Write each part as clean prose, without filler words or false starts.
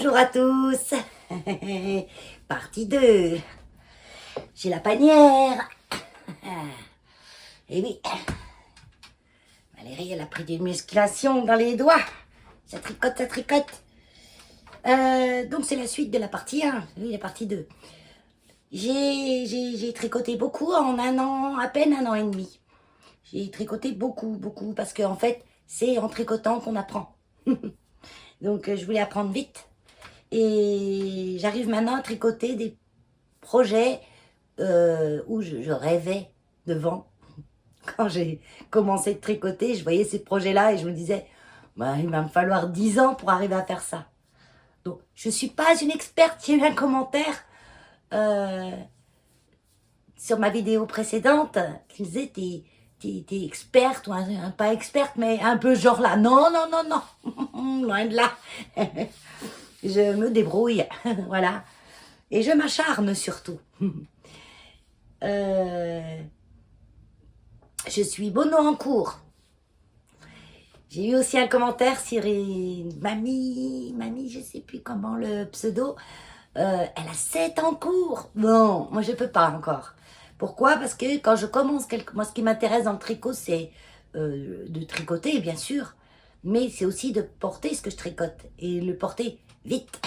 Bonjour à tous. Partie 2. J'ai la panière. Et oui, Valérie, elle a pris des musculations dans les doigts. Ça tricote, ça tricote. Donc c'est la suite de la partie 1. Oui, la partie 2. J'ai tricoté beaucoup en un an, à peine un an et demi. J'ai tricoté beaucoup, parce qu'en fait, c'est en tricotant qu'on apprend. Donc je voulais apprendre vite. Et j'arrive maintenant à tricoter des projets où je rêvais devant. Quand j'ai commencé de tricoter, je voyais ces projets-là et je me disais, bah, il va me falloir 10 ans pour arriver à faire ça. Donc, je ne suis pas une experte. J'ai eu un commentaire sur ma vidéo précédente qui disait, t'es experte, ou pas experte, mais un peu genre là. Non, non, non, non, loin de là. Je me débrouille, voilà. Et je m'acharne surtout. Je suis Bono en cours. J'ai eu aussi un commentaire sur mamie, je sais plus comment le pseudo. Elle a 7 en cours. Bon, moi je peux pas encore. Pourquoi? Parce que quand je commence moi ce qui m'intéresse dans le tricot, c'est de tricoter, bien sûr, mais c'est aussi de porter ce que je tricote et le porter vite.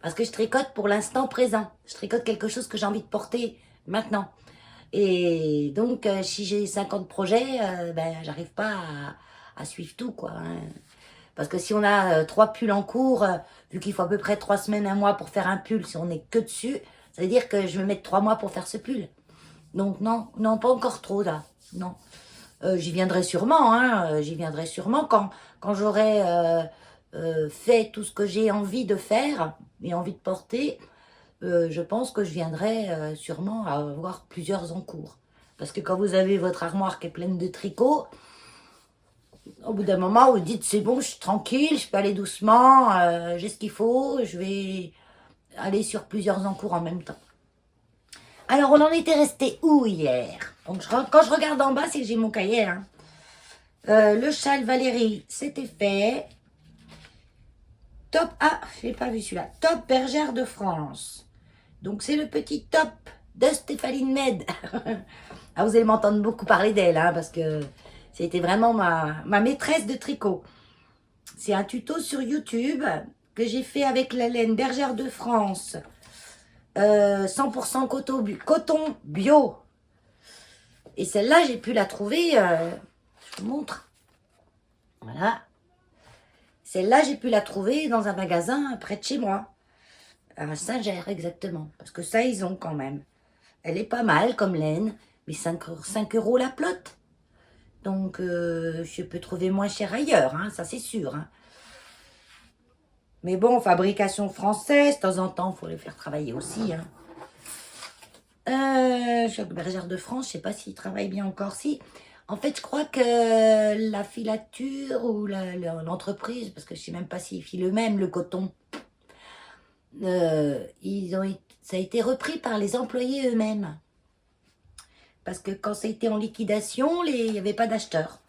Parce que je tricote pour l'instant présent. Je tricote quelque chose que j'ai envie de porter maintenant. Et donc, si j'ai 50 projets, ben, j'arrive pas à suivre tout, quoi. Hein. Parce que si on a 3 pulls en cours, vu qu'il faut à peu près 3 semaines, un mois pour faire un pull, si on n'est que dessus, ça veut dire que je vais mettre 3 mois pour faire ce pull. Donc non, non, pas encore trop, là. Non. J'y viendrai sûrement, hein. J'y viendrai sûrement quand j'aurai fait tout ce que j'ai envie de faire et envie de porter. Je pense que je viendrai sûrement à avoir plusieurs en cours. Parce que quand vous avez votre armoire qui est pleine de tricots, au bout d'un moment, vous dites c'est bon, je suis tranquille, je peux aller doucement, j'ai ce qu'il faut, je vais aller sur plusieurs en cours en même temps. Alors, on en était resté où hier? Donc, quand je regarde en bas, c'est que j'ai mon cahier. Hein. Le châle Valérie, c'était fait. Top, ah, je n'ai pas vu celui-là. Top bergère de France. Donc, c'est le petit top de Stéphanie Med. Ah, vous allez m'entendre beaucoup parler d'elle, hein, parce que c'était vraiment ma maîtresse de tricot. C'est un tuto sur YouTube que j'ai fait avec la laine bergère de France. 100% coton bio. Et celle-là, j'ai pu la trouver, je vous montre. Voilà. Celle-là, j'ai pu la trouver dans un magasin près de chez moi. À Saint-Ger, exactement. Parce que ça, ils ont quand même. Elle est pas mal comme laine, mais 5 € la plotte. Donc, je peux trouver moins cher ailleurs, hein, ça c'est sûr. Hein. Mais bon, fabrication française, de temps en temps, il faut les faire travailler aussi. Hein. Chaque bergère de France, je sais pas s'ils travaillent bien encore. Si. En fait, je crois que la filature ou l'entreprise, parce que je sais même pas s'ils filent eux-mêmes le coton, ça a été repris par les employés eux-mêmes. Parce que quand ça a été en liquidation, il n'y avait pas d'acheteurs.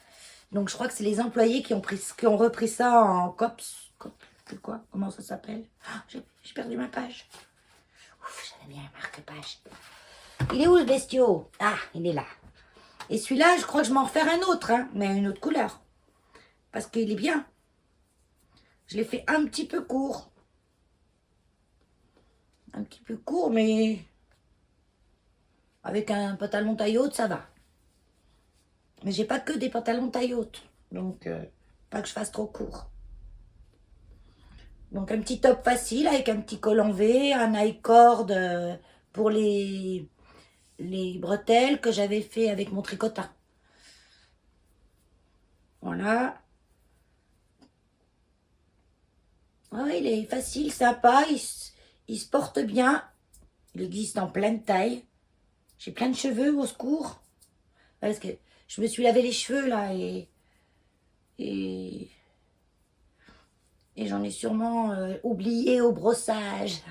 Donc je crois que c'est les employés qui ont repris ça en COPS. C'est quoi? Comment ça s'appelle? Oh, j'ai perdu ma page. Ouf, j'avais bien un marque-page. Il est où le bestiau? Ah, il est là. Et celui-là, je crois que je m'en refaire un autre, hein, mais une autre couleur. Parce qu'il est bien. Je l'ai fait un petit peu court. Un petit peu court, mais avec un pantalon taille haute, ça va. Mais j'ai pas que des pantalons taille haute. Donc, pas que je fasse trop court. Donc, un petit top facile avec un petit col en V, un high cord pour les bretelles que j'avais fait avec mon tricotin. Voilà. Ouais, il est facile, sympa, il se porte bien. Il existe en pleine taille. J'ai plein de cheveux, au secours. Parce que je me suis lavé les cheveux, là, et j'en ai sûrement oublié au brossage.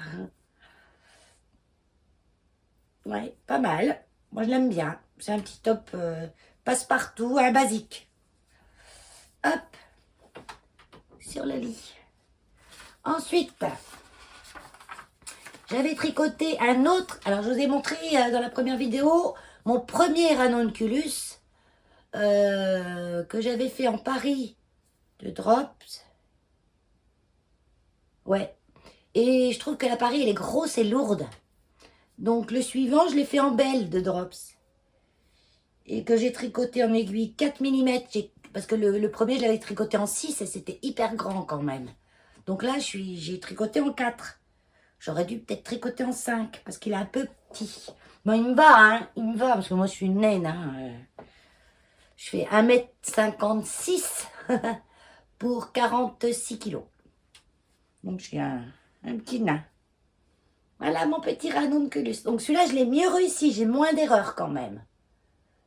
Ouais, pas mal. Moi, je l'aime bien. C'est un petit top passe-partout, un basique. Hop, sur le lit. Ensuite, j'avais tricoté un autre. Alors, je vous ai montré dans la première vidéo mon premier ranunculus que j'avais fait en Paris de Drops. Ouais. Et je trouve que la Paris, elle est grosse et lourde. Donc, le suivant, je l'ai fait en belle de Drops. Et que j'ai tricoté en aiguille 4 mm. Parce que le premier, je l'avais tricoté en 6 et c'était hyper grand quand même. Donc là, j'ai tricoté en 4. J'aurais dû peut-être tricoter en 5 parce qu'il est un peu petit. Bon, il me va, hein. Il me va parce que moi, je suis une naine, hein. Je fais 1,56 m pour 46 kilos. Donc, je suis un petit nain. Voilà mon petit ranunculus. Donc, celui-là, je l'ai mieux réussi. J'ai moins d'erreurs quand même.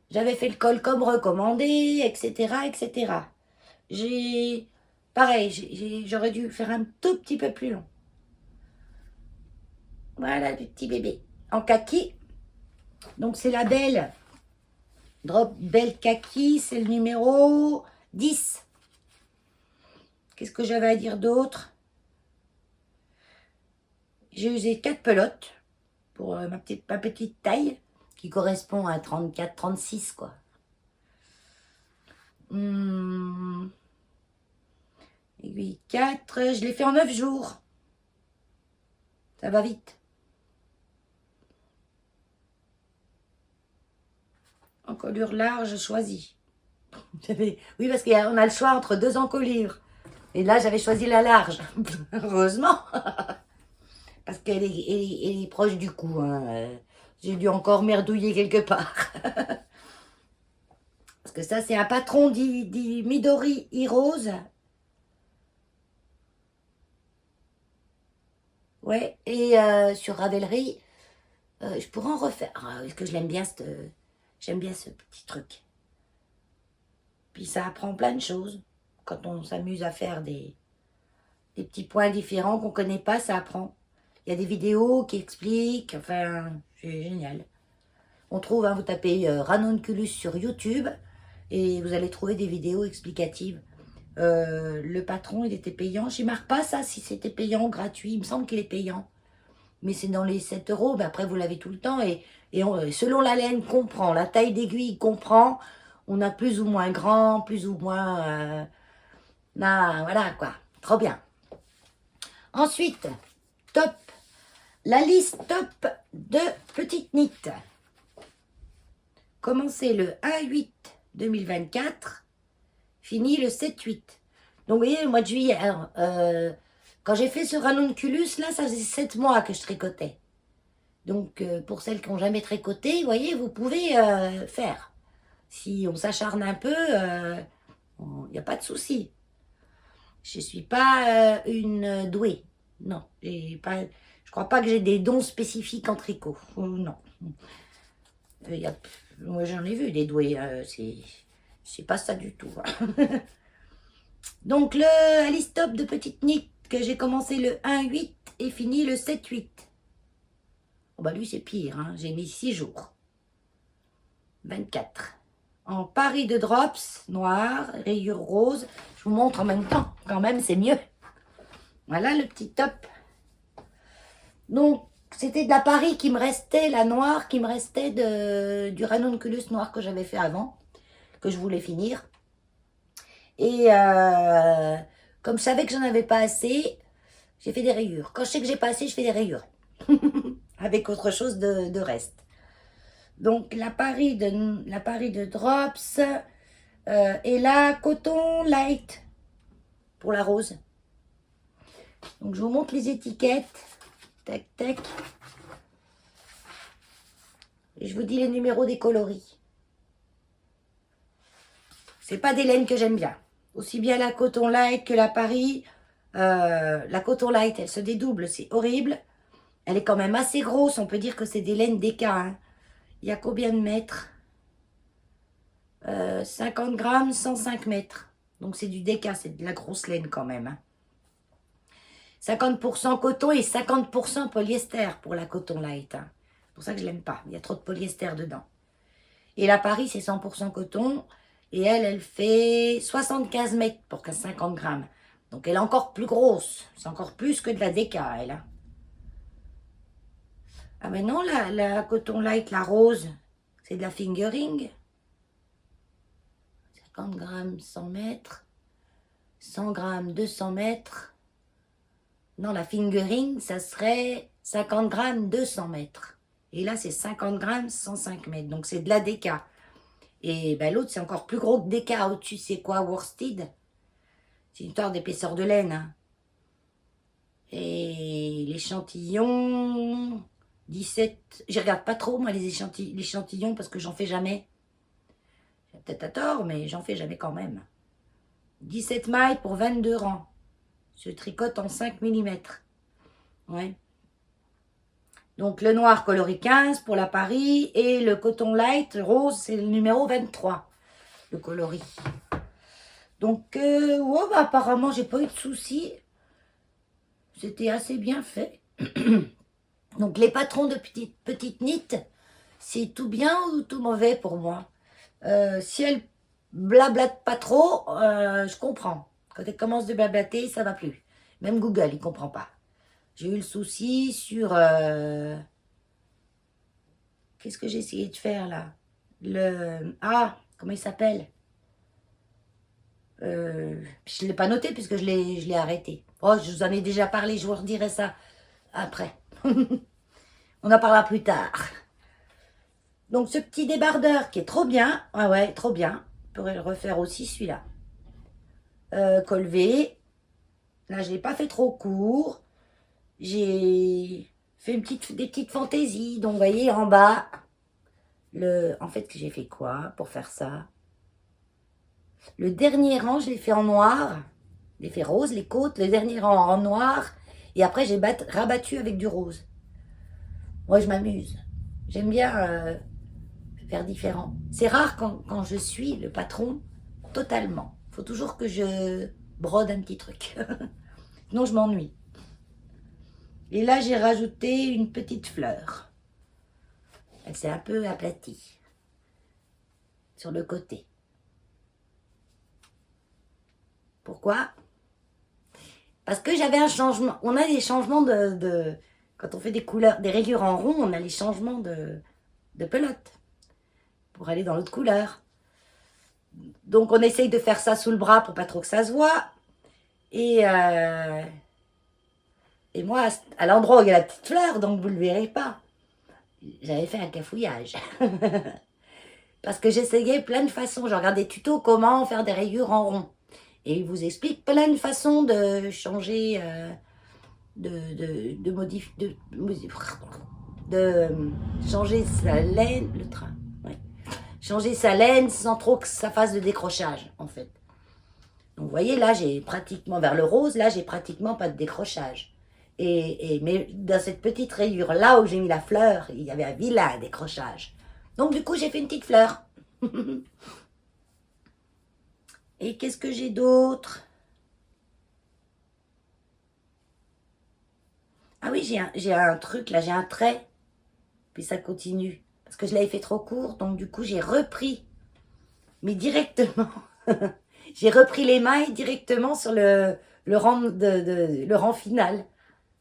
J'avais fait le col comme recommandé, etc., etc. Pareil, j'aurais dû faire un tout petit peu plus long. Voilà le petit bébé. En kaki. Donc, c'est la belle. Drop belle kaki, c'est le numéro 10. Qu'est-ce que j'avais à dire d'autre? J'ai usé 4 pelotes pour ma petite taille, qui correspond à 34-36, quoi. Aiguille 4, je l'ai fait en 9 jours. Ça va vite. Encolure large choisie. Oui, parce qu'on a le choix entre 2 encolures. Et là, j'avais choisi la large. Heureusement. Parce qu'elle est proche du cou. Hein. J'ai dû encore merdouiller quelque part. Parce que ça, c'est un patron dit Midori Heroes. Ouais, et sur Ravelry, je pourrais en refaire. Parce que j'aime bien ce petit truc. Puis ça apprend plein de choses. Quand on s'amuse à faire des petits points différents qu'on ne connaît pas, ça apprend. Il y a des vidéos qui expliquent, enfin, c'est génial. On trouve, hein, vous tapez ranunculus sur YouTube et vous allez trouver des vidéos explicatives. Le patron, il était payant. Je ne marque pas ça si c'était payant ou gratuit. Il me semble qu'il est payant. Mais c'est dans les 7 €. Ben après, vous l'avez tout le temps. Et selon la laine qu'on prend, la taille d'aiguille qu'on prend, on a plus ou moins grand, plus ou moins... voilà, quoi. Trop bien. Ensuite, top. La liste top de petites nids. Commencé le 1/8/2024, fini le 7/8. Donc, vous voyez, le mois de juillet, alors, quand j'ai fait ce ranunculus, là, ça faisait 7 mois que je tricotais. Donc, pour celles qui n'ont jamais tricoté, vous voyez, vous pouvez faire. Si on s'acharne un peu, il n'y a pas de souci. Je ne suis pas une douée. Non, je crois pas que j'ai des dons spécifiques en tricot. Non. Moi, j'en ai vu des doués. C'est pas ça du tout. Donc, le Alistop de petite nids que j'ai commencé le 1/8 et fini le 7/8. Oh bah lui, c'est pire. Hein. J'ai mis 6 jours. 24. En Paris de Drops, noir, rayures rose. Je vous montre en même temps. Quand même, c'est mieux. Voilà le petit top. Donc, c'était de la Paris qui me restait, la noire, qui me restait du ranunculus noir que j'avais fait avant, que je voulais finir. Et comme je savais que j'en avais pas assez, j'ai fait des rayures. Quand je sais que j'ai pas assez, je fais des rayures. Avec autre chose de reste. Donc, la Paris de Drops et la Coton Light pour la rose. Donc, je vous montre les étiquettes. Tac, tac. Et je vous dis les numéros des coloris. C'est pas des laines que j'aime bien. Aussi bien la Coton Light que la Paris. La Coton Light, elle se dédouble, c'est horrible. Elle est quand même assez grosse. On peut dire que c'est des laines DK. Hein. Il y a combien de mètres 50 grammes, 105 mètres. Donc c'est du DK, c'est de la grosse laine quand même. Hein. 50% coton et 50% polyester pour la Coton Light. Hein. C'est pour ça que je l'aime pas. Il y a trop de polyester dedans. Et la Paris, c'est 100% coton. Et elle fait 75 mètres pour 50 grammes. Donc elle est encore plus grosse. C'est encore plus que de la DK, elle. Hein. Ah mais non, la Coton Light, la rose, c'est de la fingering. 50 grammes, 100 mètres. 100 grammes, 200 mètres. Non, la fingering, ça serait 50 grammes, 200 mètres. Et là, c'est 50 grammes, 105 mètres. Donc, c'est de la DK. Et ben, l'autre, c'est encore plus gros que DK. Au-dessus, c'est quoi, worsted? C'est une histoire d'épaisseur de laine. Hein. Et l'échantillon... 17... Je regarde pas trop, moi, l'échantillon, parce que j'en fais jamais. Peut-être à tort, mais j'en fais jamais quand même. 17 mailles pour 22 rangs. Je tricote en 5 mm. Ouais. Donc le noir coloris 15 pour la Paris et le coton light rose, c'est le numéro 23, le coloris. Donc, ouais, bah, apparemment, j'ai pas eu de soucis. C'était assez bien fait. Donc les patrons de petites knits, c'est tout bien ou tout mauvais pour moi. Si elles blablatent pas trop, je comprends. Quand elles commencent de blablater, ça va plus. Même Google, il comprend pas. J'ai eu le souci sur... Qu'est-ce que j'ai essayé de faire là? Ah, comment il s'appelle? Je ne l'ai pas noté puisque je l'ai arrêté. Oh, je vous en ai déjà parlé, je vous redirai ça après. On en parlera plus tard. Donc ce petit débardeur qui est trop bien. Ah ouais, trop bien. Je pourrais le refaire aussi celui-là. Col V. Là, je ne l'ai pas fait trop court. J'ai fait des petites fantaisies. Donc, vous voyez, en bas, en fait, j'ai fait quoi pour faire ça? Le dernier rang, je l'ai fait en noir. Je l'ai fait rose, les côtes. Le dernier rang en noir. Et après, j'ai rabattu avec du rose. Moi, je m'amuse. J'aime bien faire différent. C'est rare quand je suis le patron totalement. Il faut toujours que je brode un petit truc. Sinon, je m'ennuie. Et là, j'ai rajouté une petite fleur. Elle s'est un peu aplatie sur le côté. Pourquoi? Parce que j'avais un changement. On a des changements quand on fait des couleurs, des rayures en rond, on a les changements de pelote pour aller dans l'autre couleur. Donc, on essaye de faire ça sous le bras pour pas trop que ça se voit. Et moi, à l'endroit où il y a la petite fleur, donc vous ne le verrez pas, j'avais fait un cafouillage. Parce que j'essayais plein de façons. Je regardais des tutos comment faire des rayures en rond. Et il vous explique plein de façons de changer, de changer sa laine, le train. Ouais. Changer sa laine sans trop que ça fasse de décrochage, en fait. Donc, vous voyez, là, j'ai pratiquement, vers le rose, là, j'ai pratiquement pas de décrochage. Mais dans cette petite rayure, là où j'ai mis la fleur, il y avait un vilain décrochage. Donc, du coup, j'ai fait une petite fleur. Et qu'est-ce que j'ai d'autre? Ah oui, j'ai un truc, là, j'ai un trait. Puis ça continue. Parce que je l'avais fait trop court, donc du coup, j'ai repris. Mais directement. J'ai repris les mailles directement sur le rang final.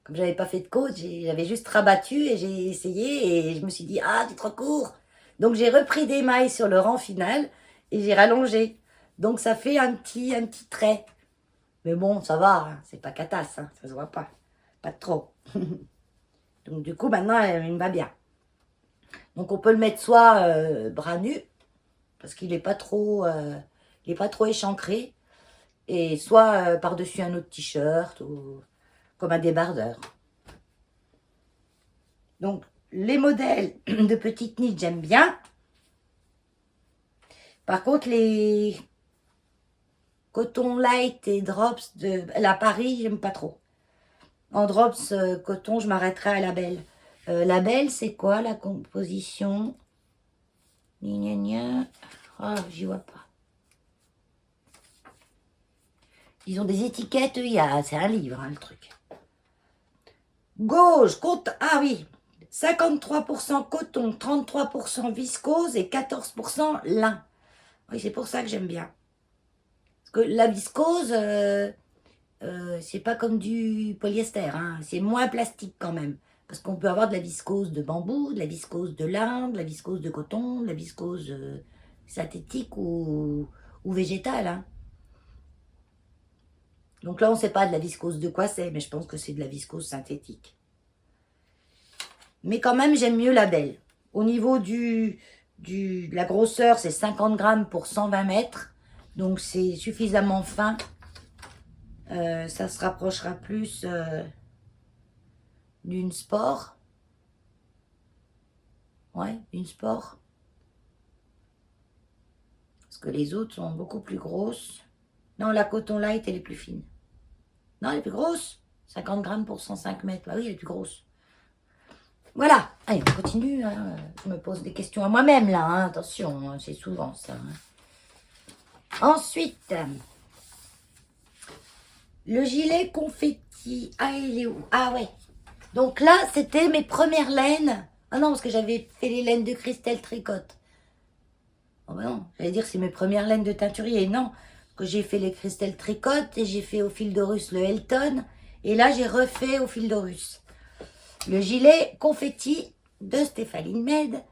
Comme j'avais pas fait de côte, j'avais juste rabattu et j'ai essayé et je me suis dit, ah, c'est trop court. Donc j'ai repris des mailles sur le rang final et j'ai rallongé. Donc ça fait un petit trait. Mais bon, ça va, hein, c'est pas catasse, hein, ça se voit pas. Pas trop. Donc du coup, maintenant, il me va bien. Donc on peut le mettre soit bras nus, parce qu'il n'est pas trop échancré, et soit par-dessus un autre t-shirt, ou comme un débardeur. Donc les modèles de petites niches, j'aime bien. Par contre, les coton light et drops de la Paris, j'aime pas trop. En drops coton, je m'arrêterai à la belle. La belle, c'est quoi la composition? Gna gna gna. Oh, j'y vois pas. Ils ont des étiquettes, c'est un livre, hein, le truc. Gauche, ah oui, 53% coton, 33% viscose et 14% lin. Oui, c'est pour ça que j'aime bien. Parce que la viscose, c'est pas comme du polyester, hein. C'est moins plastique quand même. Parce qu'on peut avoir de la viscose de bambou, de la viscose de lin, de la viscose de coton, de la viscose synthétique ou végétale, hein. Donc là, on ne sait pas de la viscose de quoi c'est, mais je pense que c'est de la viscose synthétique. Mais quand même, j'aime mieux la belle. Au niveau de la grosseur, c'est 50 grammes pour 120 mètres. Donc c'est suffisamment fin. Ça se rapprochera plus d'une sport. Ouais, une sport. Parce que les autres sont beaucoup plus grosses. Non, la coton light, elle est plus fine. Non, elle est plus grosse. 50 grammes pour 105 mètres. Bah oui, elle est plus grosse. Voilà. Allez, on continue. Hein. Je me pose des questions à moi-même, là. Hein. Attention, hein, c'est souvent ça. Hein. Ensuite, le gilet confetti. Ah, il est où? Ah, ouais. Donc là, c'était mes premières laines. Ah non, parce que j'avais fait les laines de Christelle Tricotte. Oh ben non, j'allais dire c'est mes premières laines de teinturier. Non, que j'ai fait les Christelle Tricotte et j'ai fait au fil de russe le Elton. Et là, j'ai refait au fil de russe le gilet confetti de Stéphanie Med.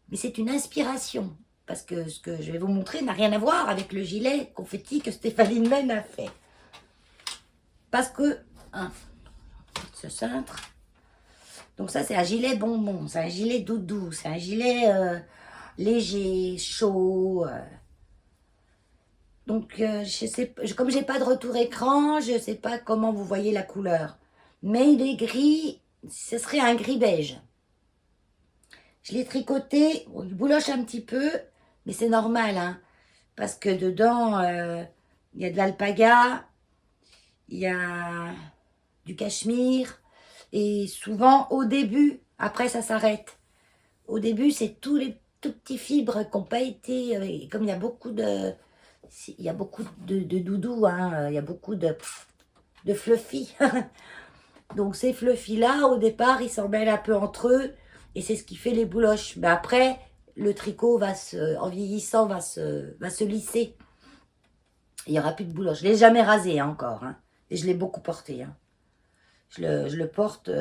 Mais c'est une inspiration. Parce que ce que je vais vous montrer n'a rien à voir avec le gilet confetti que Stéphanie Med a fait. Parce que... Hein, ce cintre. Donc ça, c'est un gilet bonbon. C'est un gilet doudou. C'est un gilet léger, chaud. Donc, je sais, comme j'ai pas de retour écran, je sais pas comment vous voyez la couleur. Mais il est gris, ce serait un gris beige. Je l'ai tricoté, bon, il bouloche un petit peu, mais c'est normal, hein, parce que dedans, il y a de l'alpaga, il y a du cachemire, et souvent au début, après ça s'arrête. Au début, c'est tous les tout petits fibres qui n'ont pas été, comme il y a beaucoup de... Il y a beaucoup de doudou, hein, il y a beaucoup de fluffy. Donc ces fluffy-là, au départ, ils s'en mêlent un peu entre eux. Et c'est ce qui fait les bouloches. Mais après, le tricot, en vieillissant, va se lisser. Il n'y aura plus de bouloches. Je ne l'ai jamais rasé hein, encore. Hein, et je l'ai beaucoup porté. Hein. Je le porte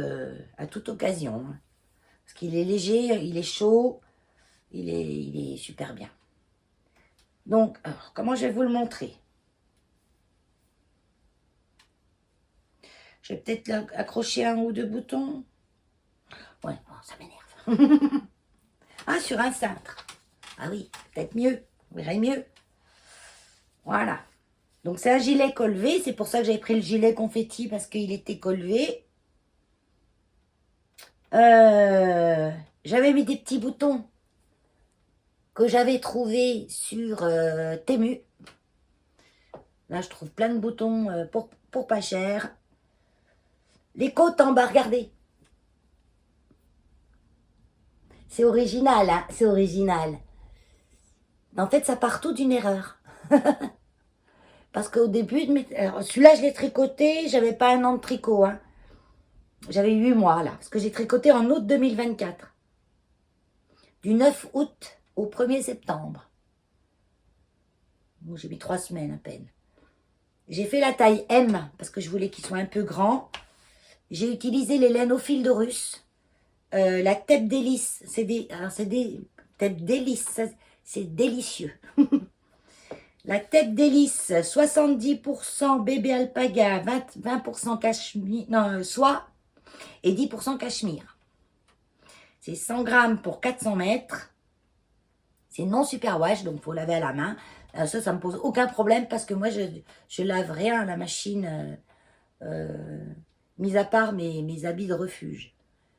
à toute occasion. Hein, parce qu'il est léger, il est chaud. Il est super bien. Donc, alors, comment je vais vous le montrer? Je vais peut-être accrocher un ou deux boutons. Ouais, bon, ça m'énerve. Ah, sur un cintre. Ah oui, peut-être mieux. Vous verrez mieux. Voilà. Donc, c'est un gilet collevé. C'est pour ça que j'avais pris le gilet confetti parce qu'il était collevé. J'avais mis des petits boutons que j'avais trouvés sur Temu. Là, je trouve plein de boutons pour pas cher. Les côtes en bas, regardez. C'est original, hein, c'est original. En fait, ça part tout d'une erreur. Parce qu'au début, celui-là, je l'ai tricoté, j'avais pas un an de tricot. Hein. J'avais 8 mois, là. Parce que j'ai tricoté en août 2024. Du 9 août au 1er septembre. Bon, j'ai mis 3 semaines à peine. J'ai fait la taille M, parce que je voulais qu'il soit un peu grand. J'ai utilisé les laines au fil de russe. La tête d'hélice, c'est des têtes d'hélice, c'est délicieux. La tête d'hélice, 70% bébé alpaga, 20% cachemire, non, soie et 10% cachemire. C'est 100 grammes pour 400 mètres. C'est non superwash, donc il faut laver à la main. Ça me pose aucun problème parce que moi, je lave rien à la machine, mis à part mes habits de refuge.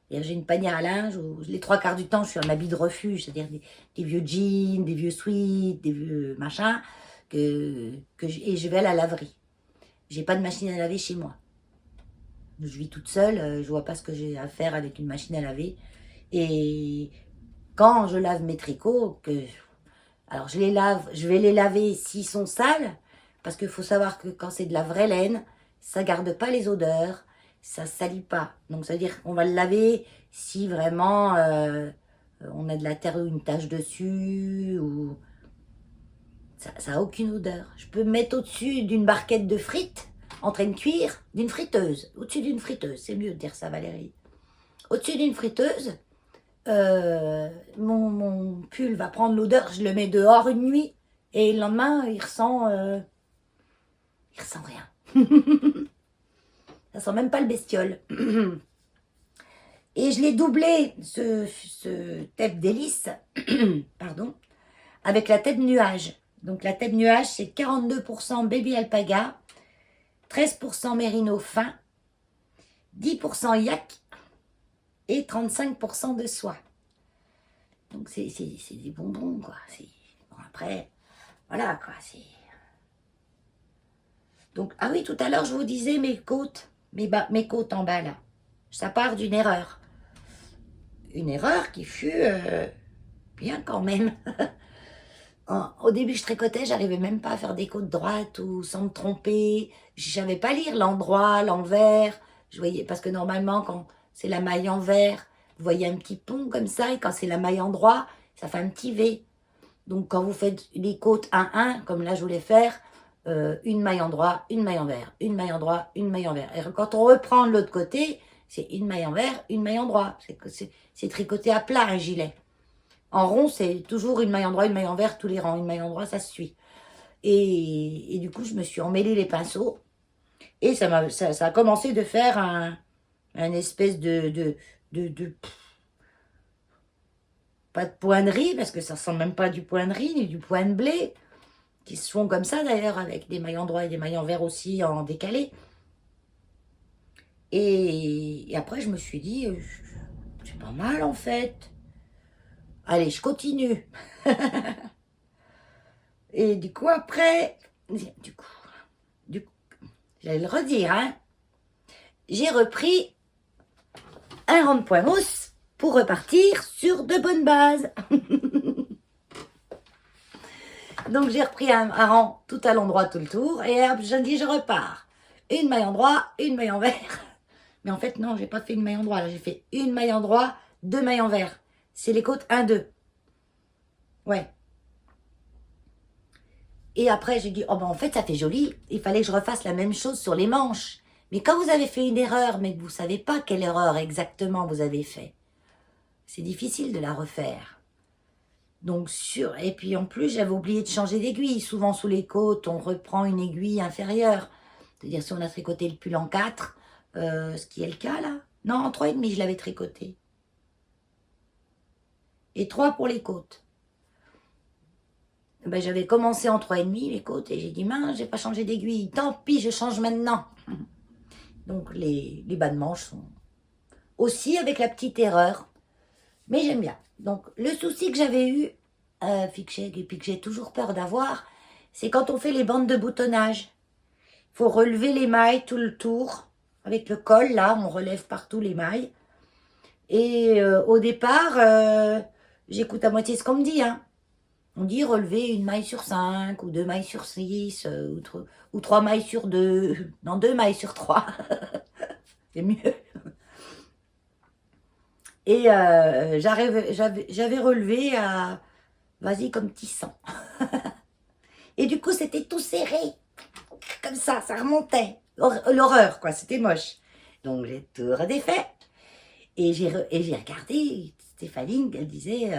J'ai une panière à linge où les 3/4 du temps, je suis en habit de refuge, c'est-à-dire des vieux jeans, des vieux sweats, des vieux machins, et je vais à la laverie. J'ai pas de machine à laver chez moi. Je vis toute seule, je vois pas ce que j'ai à faire avec une machine à laver. Et quand je lave mes tricots, alors je vais les laver s'ils sont sales, parce qu'il faut savoir que quand c'est de la vraie laine, ça garde pas les odeurs, ça salit pas. Donc ça veut dire qu'on va le laver si vraiment on a de la terre ou une tache dessus, ou ça a aucune odeur. Je peux me mettre au-dessus d'une barquette de frites, en train de cuire d'une friteuse, au-dessus d'une friteuse, c'est mieux de dire ça Valérie. Au-dessus d'une friteuse, mon pull va prendre l'odeur, je le mets dehors une nuit, et le lendemain, il ressent rien. Ça sent même pas le bestiole. Et je l'ai doublé, ce tête d'hélice, pardon, avec la tête nuage. Donc la tête nuage, c'est 42% baby alpaga, 13% mérino fin, 10% yak et 35% de soie. Donc c'est des bonbons, quoi. Bon, après, voilà, quoi. Donc, ah oui, tout à l'heure, je vous disais mes côtes, mes côtes en bas, là. Ça part d'une erreur. Une erreur qui fut bien quand même. Au début, je tricotais, j'arrivais même pas à faire des côtes droites ou sans me tromper. Je savais pas lire l'endroit, l'envers. Je voyais, parce que normalement, quand c'est la maille envers, vous voyez un petit pont comme ça, et quand c'est la maille endroit, ça fait un petit V. Donc, quand vous faites les côtes 1-1, comme là, je voulais faire, une maille endroit, une maille envers, une maille endroit, une maille envers. Et quand on reprend de l'autre côté, c'est une maille envers, une maille endroit. C'est tricoté à plat, un gilet. En rond, c'est toujours une maille endroit, une maille envers, tous les rangs. Une maille endroit, ça se suit. Et du coup, je me suis emmêlé les pinceaux. Et ça a commencé de faire un espèce pas de point de riz, parce que ça ressemble même pas du point de riz, ni du point de blé, qui se font comme ça d'ailleurs, avec des mailles endroit et des mailles envers aussi en décalé. Et après, je me suis dit, c'est pas mal en fait. Allez, je continue. Et du coup, après, j'allais le redire, hein. J'ai repris un rond de point mousse pour repartir sur de bonnes bases. Donc, j'ai repris un rang tout à l'endroit, tout le tour. Et hop, je dis, je repars. Une maille endroit, une maille envers. Mais en fait, non, j'ai pas fait une maille endroit. Là, j'ai fait une maille endroit, deux mailles envers. C'est les côtes 1-2. Ouais. Et après, j'ai dit, oh ben en fait, ça fait joli. Il fallait que je refasse la même chose sur les manches. Mais quand vous avez fait une erreur, mais que vous ne savez pas quelle erreur exactement vous avez fait, c'est difficile de la refaire. Donc, et puis en plus, j'avais oublié de changer d'aiguille. Souvent, sous les côtes, on reprend une aiguille inférieure. C'est-à-dire, si on a tricoté le pull en 4, ce qui est le cas là. Non, en 3,5, je l'avais tricoté. Et 3 pour les côtes. Ben, j'avais commencé en 3,5 les côtes et j'ai dit, mince, j'ai pas changé d'aiguille. Tant pis, je change maintenant. Donc, les bas de manche sont aussi avec la petite erreur. Mais j'aime bien. Donc, le souci que j'avais eu, et puis que j'ai toujours peur d'avoir, c'est quand on fait les bandes de boutonnage. Il faut relever les mailles tout le tour. Avec le col, là, on relève partout les mailles. Et au départ, j'écoute à moitié ce qu'on me dit. Hein. On dit relever une maille sur 5, ou 2 mailles sur 6, ou 3 mailles sur 2. Non, 2 mailles sur 3. C'est mieux. Et j'avais relevé à, vas-y, comme petit sang. Et du coup, c'était tout serré. Comme ça remontait. L'horreur, quoi, c'était moche. Donc, j'ai tout redéfait. Et j'ai regardé Stéphanie, elle disait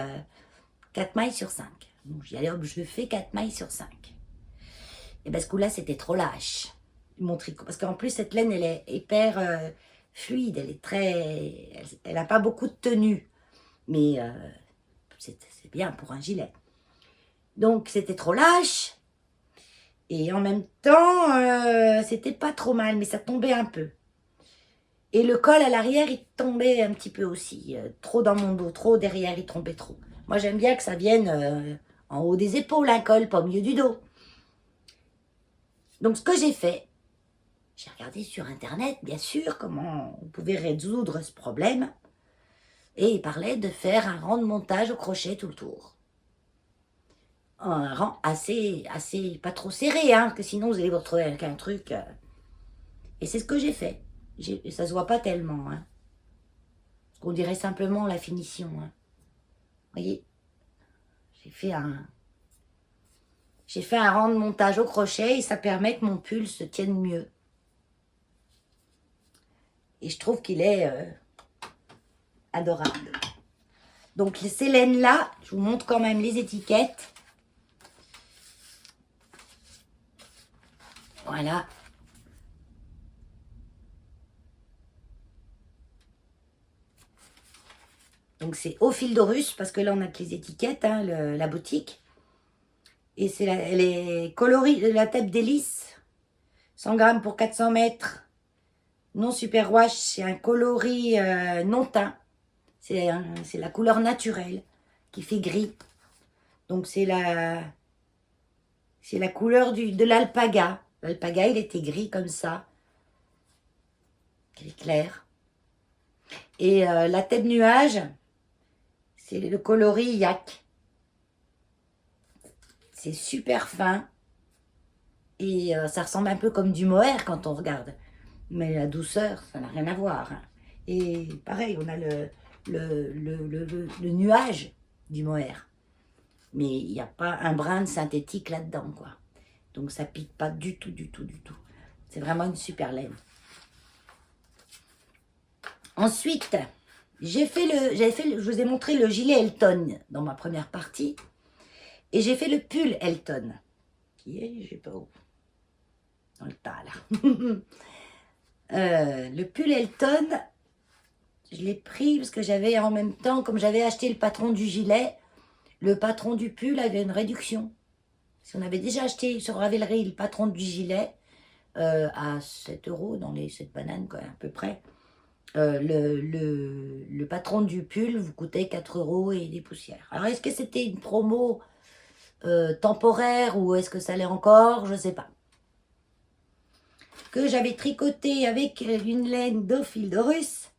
4 mailles sur 5. Donc, j'ai dit, allez hop, je fais 4 mailles sur 5. Et parce que là, c'était trop lâche, mon tricot. Parce qu'en plus, cette laine, elle est hyper fluide. Elle est très... Elle n'a pas beaucoup de tenue. Mais c'est bien pour un gilet. Donc, c'était trop lâche. Et en même temps, c'était pas trop mal, mais ça tombait un peu. Et le col à l'arrière, il tombait un petit peu aussi. Trop dans mon dos, trop derrière, il tombait trop. Moi, j'aime bien que ça vienne en haut des épaules, un col, pas au milieu du dos. Donc, ce que j'ai fait, j'ai regardé sur Internet, bien sûr, comment on pouvait résoudre ce problème. Et il parlait de faire un rang de montage au crochet tout le tour. Un rang assez pas trop serré, hein, que sinon vous allez vous retrouver avec un truc. Et c'est ce que j'ai fait. Ça se voit pas tellement, hein. On dirait simplement la finition, hein. Vous voyez, j'ai fait un rang de montage au crochet et ça permet que mon pull se tienne mieux. Et je trouve qu'il est adorable. Donc ces laines-là, je vous montre quand même les étiquettes. Voilà. Donc c'est au fil d'Horus, parce que là on a que les étiquettes, hein, la boutique. Et c'est elle est coloris, la tête d'hélice, 100 grammes pour 400 mètres. Non super wash, c'est un coloris non teint. C'est la couleur naturelle qui fait gris. Donc c'est la couleur de l'alpaga. L'alpaga, il était gris comme ça. Gris clair. Et la tête nuage, c'est le coloris yak. C'est super fin. Et ça ressemble un peu comme du mohair quand on regarde. Mais la douceur, ça n'a rien à voir. Hein. Et pareil, on a le nuage du mohair. Mais il n'y a pas un brin de synthétique là-dedans, quoi. Donc ça pique pas du tout, du tout, du tout. C'est vraiment une super laine. Ensuite, je vous ai montré le gilet Elton dans ma première partie. Et j'ai fait le pull Elton. Qui est, je sais pas où. Dans le tas, là. Le pull Elton, je l'ai pris parce que j'avais en même temps, comme j'avais acheté le patron du gilet, le patron du pull avait une réduction. Si on avait déjà acheté sur Ravelry le patron du gilet à 7 € dans les 7 bananes, quoi, à peu près, le patron du pull vous coûtait 4 € et des poussières. Alors, est-ce que c'était une promo temporaire ou est-ce que ça l'est encore? Je ne sais pas. Que j'avais tricoté avec une laine d'Ophil Horus.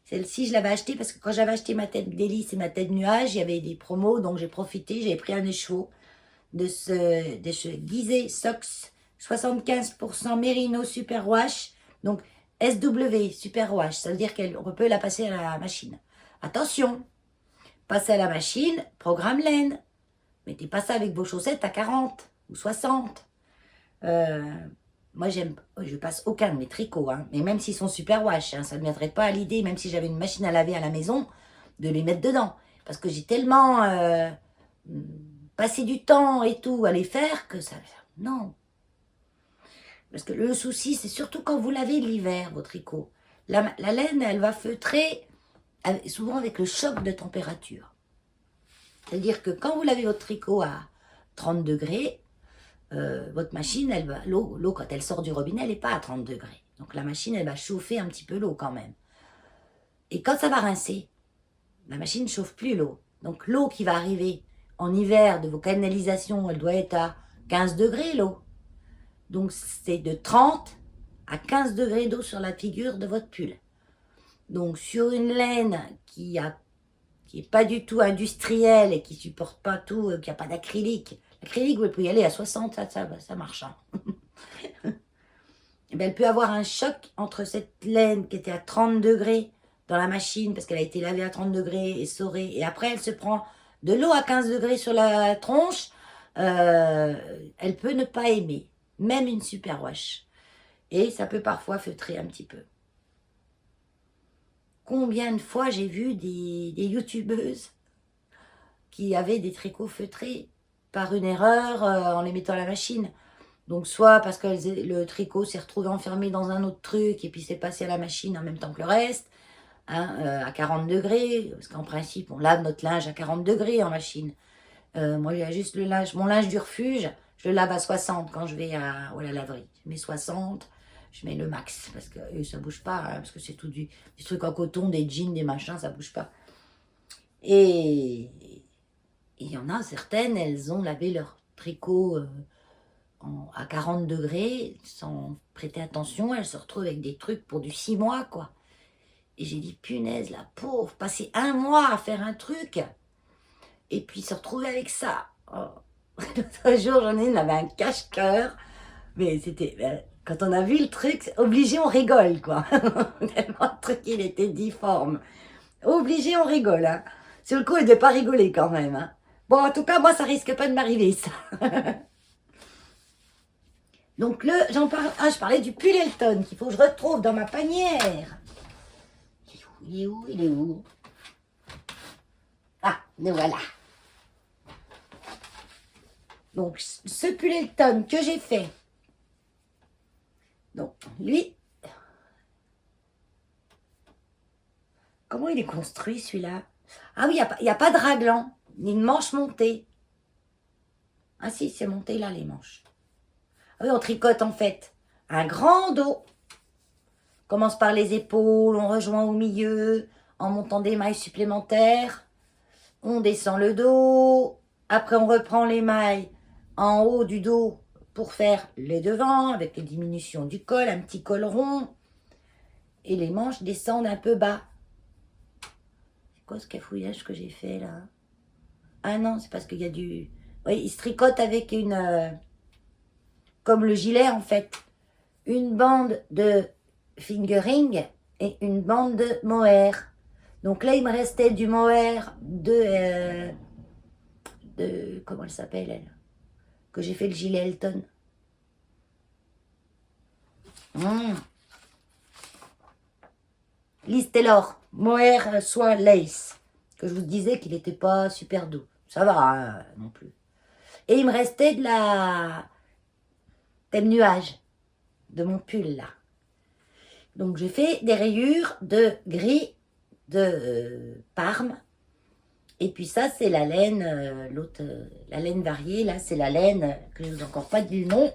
Celle-ci, je l'avais achetée parce que quand j'avais acheté ma tête d'hélice et ma tête nuage, il y avait des promos, donc j'ai profité, j'avais pris un écheveau de ce Gizeh Socks 75% Merino Super Wash, donc SW Super Wash, ça veut dire qu'on peut la passer à la machine. Attention, passer à la machine, programme laine. Mettez pas ça avec vos chaussettes à 40 ou 60. Moi, je passe aucun de mes tricots, hein, mais même s'ils sont super wash, hein, ça ne me viendrait pas à l'idée, même si j'avais une machine à laver à la maison, de les mettre dedans. Parce que j'ai tellement passé du temps et tout à les faire que ça... Non. Parce que le souci, c'est surtout quand vous lavez l'hiver, vos tricots. La laine, elle va feutrer souvent avec le choc de température. C'est-à-dire que quand vous lavez votre tricot à 30 degrés, votre machine, l'eau, quand elle sort du robinet, elle n'est pas à 30 degrés. Donc la machine, elle va chauffer un petit peu l'eau quand même. Et quand ça va rincer, la machine ne chauffe plus l'eau. Donc l'eau qui va arriver en hiver de vos canalisations, elle doit être à 15 degrés l'eau. Donc c'est de 30 à 15 degrés d'eau sur la figure de votre pull. Donc sur une laine qui n'est pas du tout industrielle et qui ne supporte pas tout, qui n'a pas d'acrylique. L'acrylique, vous pouvez y aller à 60, ça marche. Hein. Et bien, elle peut avoir un choc entre cette laine qui était à 30 degrés dans la machine, parce qu'elle a été lavée à 30 degrés et essorée, et après elle se prend de l'eau à 15 degrés sur la tronche, elle peut ne pas aimer, même une super wash. Et ça peut parfois feutrer un petit peu. Combien de fois j'ai vu des youtubeuses qui avaient des tricots feutrés par une erreur en les mettant à la machine. Donc soit parce que le tricot s'est retrouvé enfermé dans un autre truc et puis c'est passé à la machine en même temps que le reste, hein, à 40 degrés, parce qu'en principe on lave notre linge à 40 degrés en machine. Moi il y a juste mon linge du refuge, je le lave à 60 quand je vais à la laverie. Je mets 60, je mets le max, parce que ça bouge pas, hein, parce que c'est tout des trucs en coton, des jeans, des machins, ça bouge pas. Et il y en a certaines, elles ont lavé leur tricot à 40 degrés, sans prêter attention, elles se retrouvent avec des trucs pour du 6 mois, quoi. Et j'ai dit, punaise, la pauvre, passer 1 mois à faire un truc, et puis se retrouver avec ça. Oh. L'autre jour, j'en ai une, elle avait un cache-cœur, mais c'était... quand on a vu le truc, obligé, on rigole, quoi. Tellement le truc, il était difforme. Obligé, on rigole, hein. Sur le coup, elle ne devait pas rigoler, quand même, hein. Bon, en tout cas, moi, ça risque pas de m'arriver, ça. Donc, je parlais du pull Elton, qu'il faut que je retrouve dans ma panière. Il est où? Il est où? Ah, le voilà. Donc, ce pull Elton que j'ai fait. Donc, lui. Comment il est construit, celui-là? Ah oui, il n'y a pas de raglan, ni de manche montée. Ah si, c'est monté là, les manches. Ah oui, on tricote en fait un grand dos. On commence par les épaules, on rejoint au milieu en montant des mailles supplémentaires. On descend le dos. Après, on reprend les mailles en haut du dos pour faire les devants avec les diminutions du col, un petit col rond. Et les manches descendent un peu bas. C'est quoi ce cafouillage que j'ai fait là? Ah non, c'est parce qu'il y a du... Oui, il se tricote avec une... comme le gilet en fait. Une bande de fingering et une bande de mohair. Donc là, il me restait du mohair de comment elle s'appelle, elle? Que j'ai fait le gilet Elton. Liz Taylor, mohair soit lace. Que je vous disais qu'il n'était pas super doux. Ça va, hein, non plus. Et il me restait de la thème nuage de mon pull là. Donc j'ai fait des rayures de gris de Parme. Et puis ça c'est la laine, l'autre, la laine variée là, c'est la laine que je n'ai encore pas dit le nom.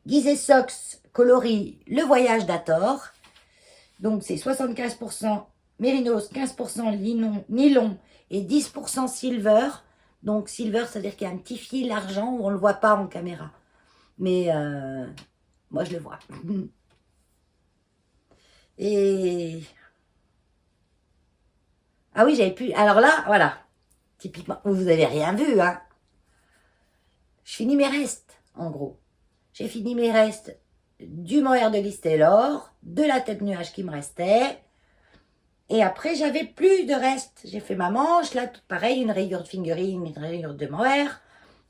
Gizeh Socks coloris le voyage d'Ator. Donc c'est 75% mérinos, 15% nylon et 10% silver. Donc silver, c'est-à-dire qu'il y a un petit fil argent où on ne le voit pas en caméra. Mais moi je le vois. Et... Ah oui, j'avais pu... Alors là, voilà. Typiquement, vous n'avez rien vu, hein. Je finis mes restes, en gros. J'ai fini mes restes du mohair de Liz Taylor, de la tête nuage qui me restait. Et après, j'avais plus de restes. J'ai fait ma manche, là, tout pareil, une rayure de fingering, une rayure de mohair.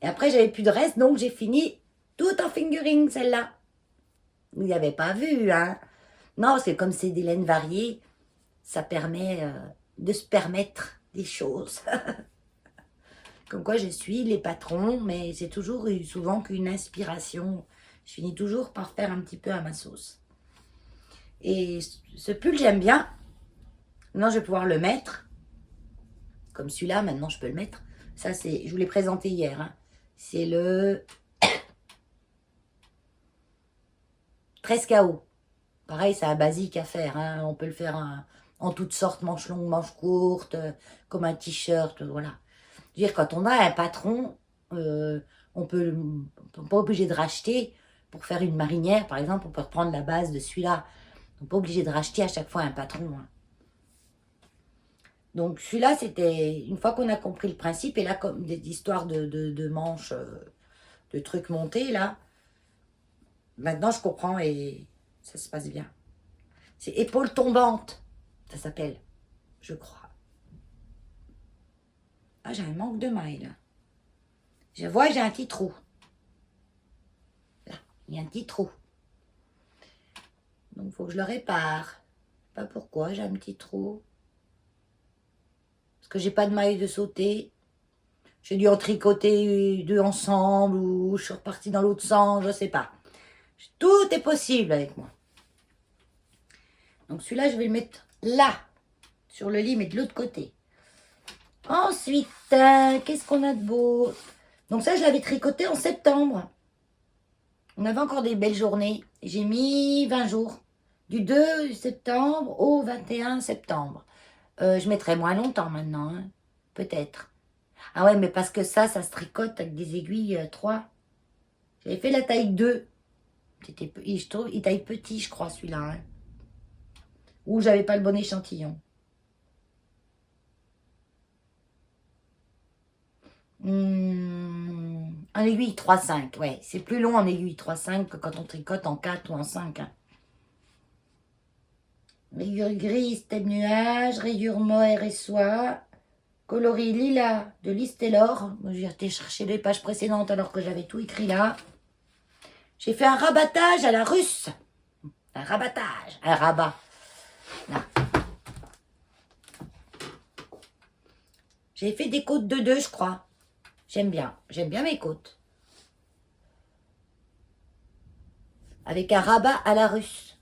Et après, j'avais plus de restes, donc j'ai fini tout en fingering, celle-là. Vous n'y avez pas vu, hein. Non, c'est comme c'est des laines variées, ça permet de se permettre des choses. Comme quoi, je suis les patrons, mais c'est toujours souvent qu'une inspiration. Je finis toujours par faire un petit peu à ma sauce. Et ce pull, j'aime bien. Maintenant, je vais pouvoir le mettre. Comme celui-là, maintenant, je peux le mettre. Ça, c'est, je vous l'ai présenté hier. Hein. C'est le 13 KO. Pareil, c'est un basique à faire. Hein. On peut le faire en toutes sortes, manches longues, manches courtes, comme un t-shirt, voilà. Je veux dire, quand on a un patron, on peut pas obligé de racheter pour faire une marinière, par exemple, on peut reprendre la base de celui-là. On n'est pas obligé de racheter à chaque fois un patron. Hein. Donc celui-là, c'était, une fois qu'on a compris le principe, et là, comme des histoires de manches, de trucs montés, là, maintenant je comprends et ça se passe bien. C'est épaule tombante, ça s'appelle, je crois. Ah, j'ai un manque de mailles, là. Je vois, j'ai un petit trou. Là, il y a un petit trou. Donc, il faut que je le répare. Je sais pas pourquoi, j'ai un petit trou. Parce que j'ai pas de mailles de sauter. J'ai dû en tricoter deux ensemble ou je suis repartie dans l'autre sens, je sais pas. Tout est possible avec moi. Donc, celui-là, je vais le mettre là, sur le lit, mais de l'autre côté. Ensuite, qu'est-ce qu'on a de beau? Donc ça, je l'avais tricoté en septembre. On avait encore des belles journées. J'ai mis 20 jours. Du 2 septembre au 21 septembre. Je mettrai moins longtemps maintenant. Hein. Peut-être. Ah ouais, mais parce que ça se tricote avec des aiguilles 3. J'avais fait la taille 2. Je trouve, il taille petit, je crois, celui-là. Hein. Ou j'avais pas le bon échantillon. En aiguille 3,5, ouais. C'est plus long en aiguille 3,5 que quand on tricote en 4 ou en 5. Hein. Rayure grise, thème nuage, rayure mohair et soie, coloris lilas de Liz Taylor. J'ai été chercher les pages précédentes alors que j'avais tout écrit là. J'ai fait un rabattage à la russe. Un rabattage, un rabat. Là. J'ai fait des côtes de 2, je crois. J'aime bien mes côtes. Avec un rabat à la russe.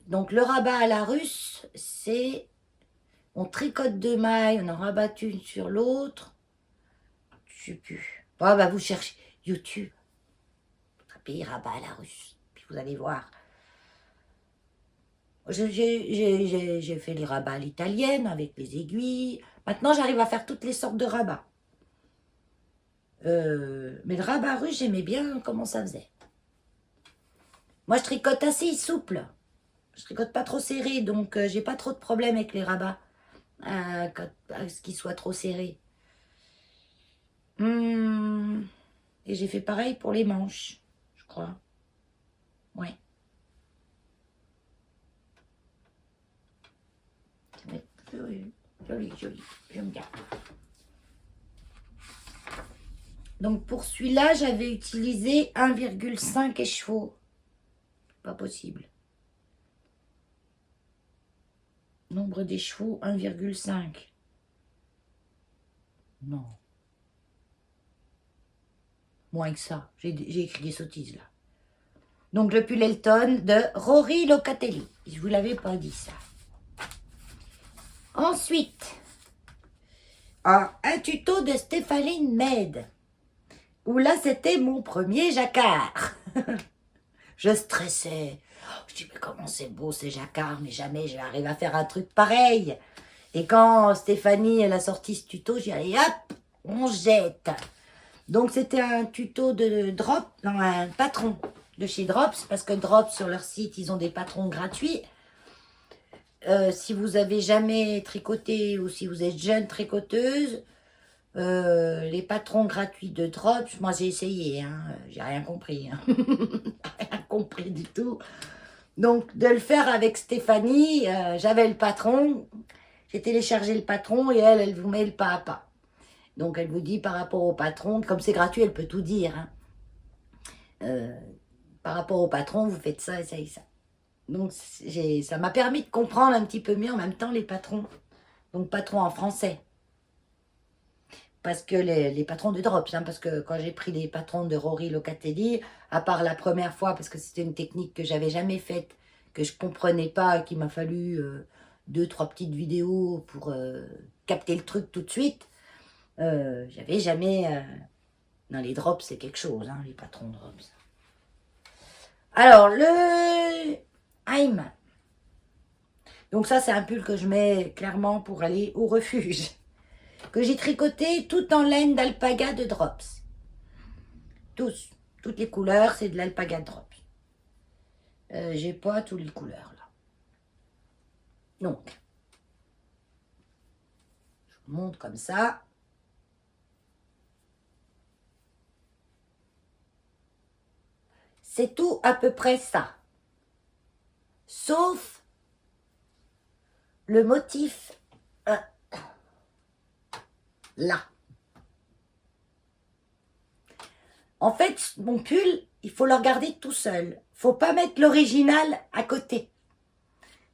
Donc le rabat à la russe, c'est... On tricote 2 mailles, on en rabatte une sur l'autre. Je sais plus. Oh, bah vous cherchez YouTube. Vous tapez rabat à la russe. Puis vous allez voir. J'ai fait les rabats à l'italienne avec les aiguilles. Maintenant, j'arrive à faire toutes les sortes de rabats. Mais le rabat russe, j'aimais bien comment ça faisait. Moi, je tricote assez souple. Je tricote pas trop serré, donc j'ai pas trop de problème avec les rabats. À ce qu'ils soient trop serrés. Et j'ai fait pareil pour les manches, je crois. Ouais. Joli, joli, joli. J'aime bien. Donc pour celui-là, j'avais utilisé 1,5 écheveau. Pas possible. Nombre d'écheveaux, 1,5. Non. Moins que ça. J'ai écrit des sottises là. Donc le pull Elton de Rory Locatelli. Je vous l'avais pas dit ça. Ensuite, un tuto de Stéphanie Med. Où là, c'était mon premier jacquard. Je stressais. Je dis, mais comment c'est beau ces jacquards, mais jamais je vais arriver à faire un truc pareil. Et quand Stéphanie, elle a sorti ce tuto, j'ai dit, allez hop, on jette. Donc c'était un tuto de Drop, non, un patron de chez Drops, parce que Drops, sur leur site, ils ont des patrons gratuits. Si vous avez jamais tricoté ou si vous êtes jeune tricoteuse, les patrons gratuits de Drops, moi j'ai essayé, hein, j'ai rien compris. Hein. Rien compris du tout. Donc de le faire avec Stéphanie, j'avais le patron, j'ai téléchargé le patron et elle vous met le pas à pas. Donc elle vous dit par rapport au patron, comme c'est gratuit, elle peut tout dire. Hein. Par rapport au patron, vous faites ça et ça et ça. Donc ça m'a permis de comprendre un petit peu mieux en même temps les patrons. Donc patron en français. Parce que les patrons de Drops, hein, parce que quand j'ai pris les patrons de Rory Locatelli, à part la première fois, parce que c'était une technique que j'avais jamais faite, que je comprenais pas, qu'il m'a fallu 2-3 petites vidéos pour capter le truc tout de suite, j'avais jamais... Non, les Drops, c'est quelque chose, hein, les patrons Drops. Alors, le Haim. Donc ça, c'est un pull que je mets clairement pour aller au refuge. Que j'ai tricoté tout en laine d'alpaga de Drops. Toutes les couleurs, c'est de l'alpaga de Drops. J'ai pas toutes les couleurs là. Donc, je vous montre comme ça. C'est tout à peu près ça. Sauf le motif là. En fait, mon pull, il faut le regarder tout seul. Faut pas mettre l'original à côté.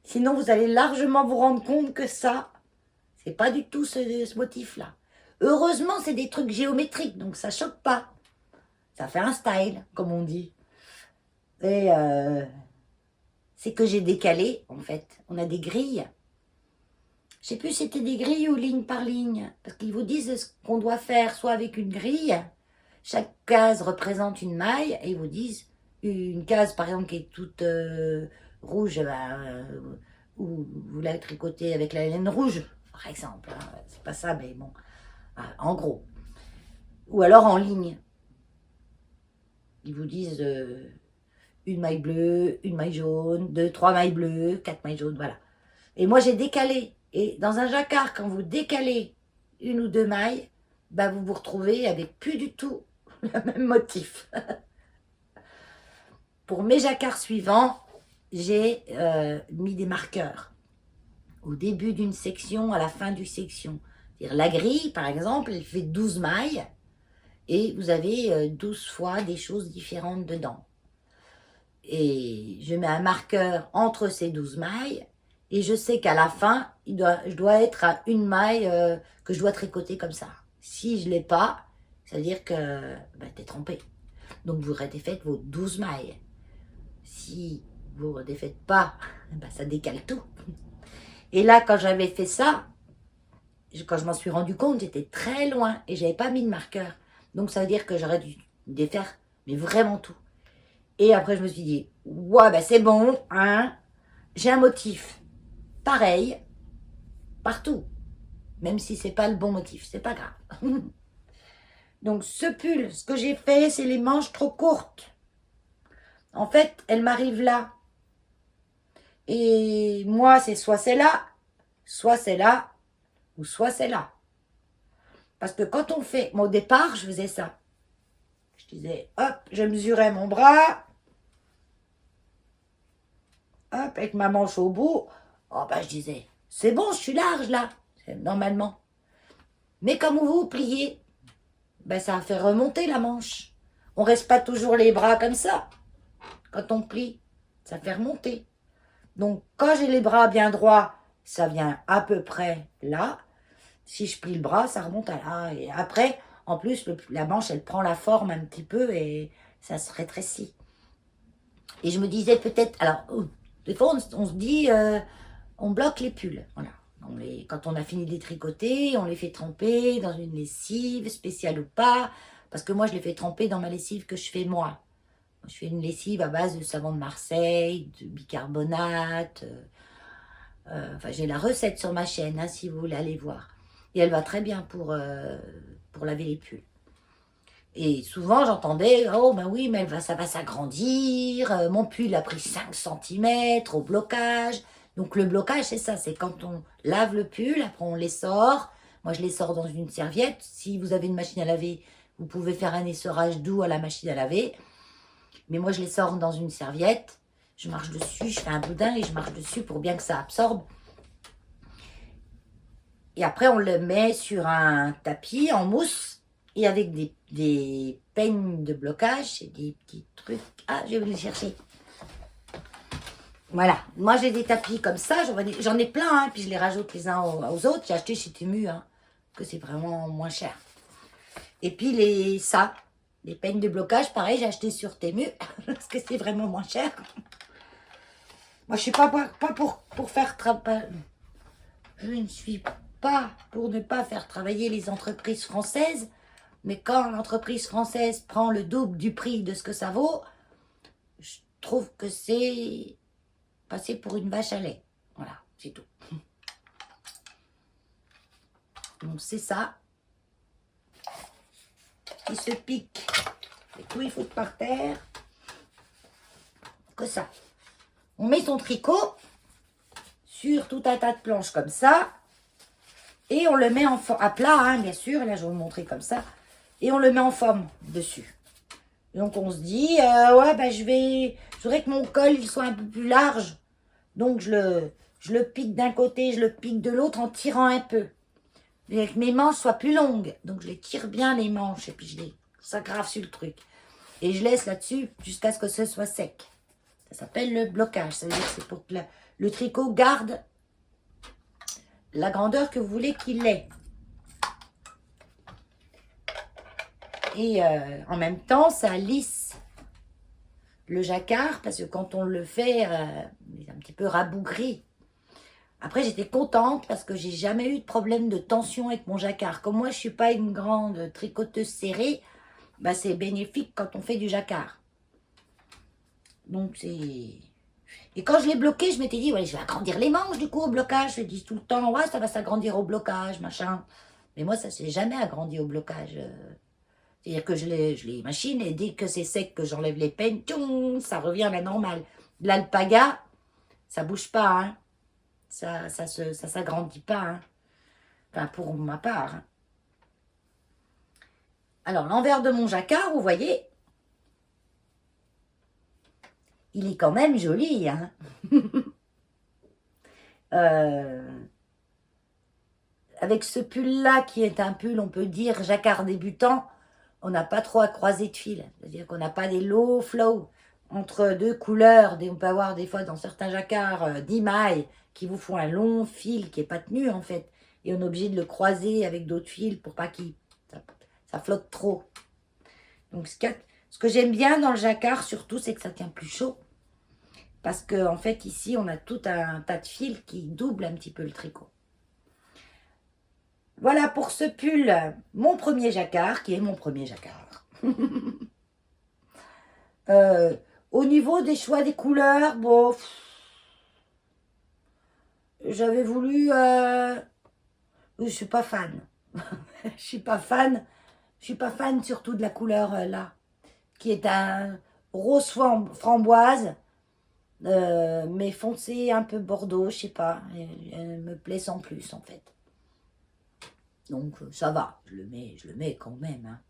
Sinon, vous allez largement vous rendre compte que ça, c'est pas du tout ce motif-là. Heureusement, c'est des trucs géométriques, donc ça choque pas. Ça fait un style, comme on dit. Et c'est que j'ai décalé, en fait. On a des grilles. Je sais plus si c'était des grilles ou ligne par ligne. Parce qu'ils vous disent ce qu'on doit faire, soit avec une grille. Chaque case représente une maille. Et ils vous disent, une case, par exemple, qui est toute rouge, ou vous la tricotez avec la laine rouge, par exemple. Hein. C'est pas ça, mais bon. En gros. Ou alors en ligne. Ils vous disent une maille bleue, une maille jaune, 2, 3 mailles bleues, 4 mailles jaunes, voilà. Et moi, j'ai décalé. Et dans un jacquard, quand vous décalez une ou 2 mailles, bah, vous vous retrouvez avec plus du tout le même motif. Pour mes jacquards suivants, j'ai mis des marqueurs. Au début d'une section, à la fin d'une section. C'est-à-dire la grille, par exemple, elle fait 12 mailles. Et vous avez 12 fois des choses différentes dedans. Et je mets un marqueur entre ces 12 mailles. Et je sais qu'à la fin, je dois être à une maille que je dois tricoter comme ça. Si je ne l'ai pas, ça veut dire que ben, tu es trompé. Donc vous défaites vos 12 mailles. Si vous ne défaites pas, ben, ça décale tout. Et là, quand j'avais fait ça, quand je m'en suis rendu compte, j'étais très loin et j'avais pas mis de marqueur. Donc ça veut dire que j'aurais dû défaire, mais vraiment tout. Et après, je me suis dit, ouais, ben c'est bon, hein. J'ai un motif pareil partout, même si c'est pas le bon motif, c'est pas grave. Donc ce pull, ce que j'ai fait, c'est les manches trop courtes. En fait, elles m'arrivent là. Et moi, c'est là, soit c'est là, ou soit c'est là. Parce que quand on fait, moi au départ, je faisais ça. Je disais, hop, je mesurais mon bras, hop, avec ma manche au bout. Oh ben je disais, c'est bon, je suis large là, normalement. Mais comme vous pliez, ben ça fait remonter la manche. On reste pas toujours les bras comme ça. Quand on plie, ça fait remonter. Donc quand j'ai les bras bien droits, ça vient à peu près là. Si je plie le bras, ça remonte à là. Et après, en plus, la manche, elle prend la forme un petit peu et ça se rétrécit. Et je me disais peut-être, alors, des fois, on se dit, on bloque les pulls. Voilà. Quand on a fini de les tricoter, on les fait tremper dans une lessive, spéciale ou pas. Parce que moi, je les fais tremper dans ma lessive que je fais moi. Je fais une lessive à base de savon de Marseille, de bicarbonate. Enfin, j'ai la recette sur ma chaîne, hein, si vous voulez aller voir. Et elle va très bien pour laver les pulls. Et souvent, j'entendais, oh ben oui, mais ça va s'agrandir. Mon pull a pris 5 centimètres au blocage. Donc le blocage, c'est ça, c'est quand on lave le pull, après on les sort. Moi, je les sors dans une serviette. Si vous avez une machine à laver, vous pouvez faire un essorage doux à la machine à laver. Mais moi, je les sors dans une serviette. Je marche dessus, je fais un boudin et je marche dessus pour bien que ça absorbe. Et après, on le met sur un tapis en mousse et avec des peignes de blocage et des petits trucs. Ah, je vais les chercher. Voilà. Moi, j'ai des tapis comme ça. J'en ai plein, hein, puis je les rajoute les uns aux autres. J'ai acheté chez Temu, hein, que c'est vraiment moins cher. Et puis, les peignes de blocage, pareil, j'ai acheté sur Temu parce que c'est vraiment moins cher. Moi, je suis pas pour faire travailler. Je ne suis pas pour ne pas faire travailler les entreprises françaises, mais quand l'entreprise française prend le double du prix de ce que ça vaut, je trouve que c'est passer pour une vache à lait. Voilà, c'est tout. Donc c'est ça. Il se pique. Et tout, il faut par terre. Que ça. On met son tricot sur tout un tas de planches comme ça. Et on le met à plat, hein, bien sûr. Là, je vais vous montrer comme ça. Et on le met en forme dessus. Donc, on se dit, ouais, ben, je voudrais que mon col il soit un peu plus large. Donc, je le pique d'un côté, je le pique de l'autre en tirant un peu. Mais que mes manches soient plus longues. Donc, je les tire bien, les manches. Et puis, je les s'aggrave sur le truc. Et je laisse là-dessus jusqu'à ce que ce soit sec. Ça s'appelle le blocage. Ça veut dire que c'est pour que le tricot garde la grandeur que vous voulez qu'il ait. Et en même temps, ça lisse le jacquard parce que quand on le fait, il est un petit peu rabougri. Après, j'étais contente parce que j'ai jamais eu de problème de tension avec mon jacquard. Comme moi, je suis pas une grande tricoteuse serrée, bah, c'est bénéfique quand on fait du jacquard. Donc, c'est... Et quand je l'ai bloqué, je m'étais dit, ouais, je vais agrandir les manches du coup au blocage. Je dis tout le temps, ouais, ça va s'agrandir au blocage, machin. Mais moi, ça s'est jamais agrandi au blocage. C'est-à-dire que je les machine et dès que c'est sec, que j'enlève les peignes, ça revient à la normale. L'alpaga, ça bouge pas, hein. Ça s'agrandit pas, hein. Enfin, pour ma part. Hein. Alors, l'envers de mon jacquard, vous voyez, il est quand même joli, hein. Avec ce pull-là, qui est un pull, on peut dire, jacquard débutant, on n'a pas trop à croiser de fil. C'est-à-dire qu'on n'a pas des low flow entre deux couleurs. On peut avoir des fois dans certains jacquards 10 mailles qui vous font un long fil qui n'est pas tenu en fait. Et on est obligé de le croiser avec d'autres fils pour pas qu'il ça flotte trop. Donc ce que j'aime bien dans le jacquard surtout, c'est que ça tient plus chaud. Parce qu'en fait ici on a tout un tas de fils qui double un petit peu le tricot. Voilà pour ce pull, mon premier jacquard, qui est mon premier jacquard. Au niveau des choix des couleurs, bon, j'avais voulu... je suis pas fan. Je suis pas fan. Je suis pas fan surtout de la couleur là, qui est un rose framboise, mais foncé, un peu bordeaux, je sais pas. Elle me plaît sans plus en fait. Donc ça va, je le mets quand même. Hein.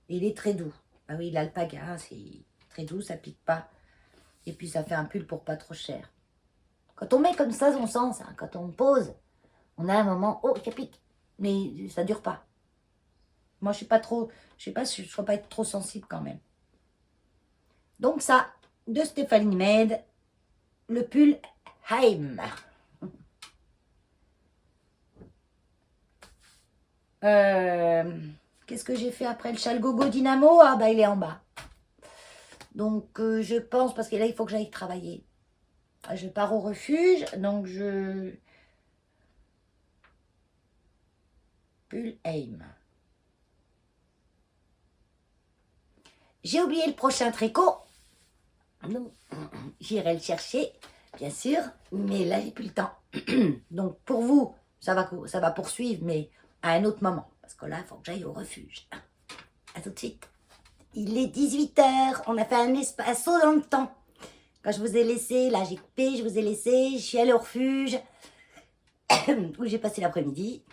Il est très doux. Ah oui, l'alpaga, c'est très doux, ça pique pas. Et puis ça fait un pull pour pas trop cher. Quand on met comme ça, on sent ça. Quand on pose, on a un moment, oh, ça pique. Mais ça dure pas. Moi, je suis pas trop, je sais pas si je ne dois pas être trop sensible quand même. Donc ça, de Stéphanie Med, le pull Haim. Qu'est-ce que j'ai fait après le châle Gogo Dynamo? Ah bah il est en bas. Donc je pense, parce que là il faut que j'aille travailler. Je pars au refuge, donc je... Pull Haim. J'ai oublié le prochain tricot. Donc, j'irai le chercher, bien sûr, mais là, j'ai plus le temps. Donc, pour vous, ça va poursuivre, mais à un autre moment. Parce que là, il faut que j'aille au refuge. À tout de suite. Il est 18h, on a fait un saut dans le temps. Quand je vous ai laissé, là, j'ai coupé, je vous ai laissé, je suis allée au refuge, où j'ai passé l'après-midi.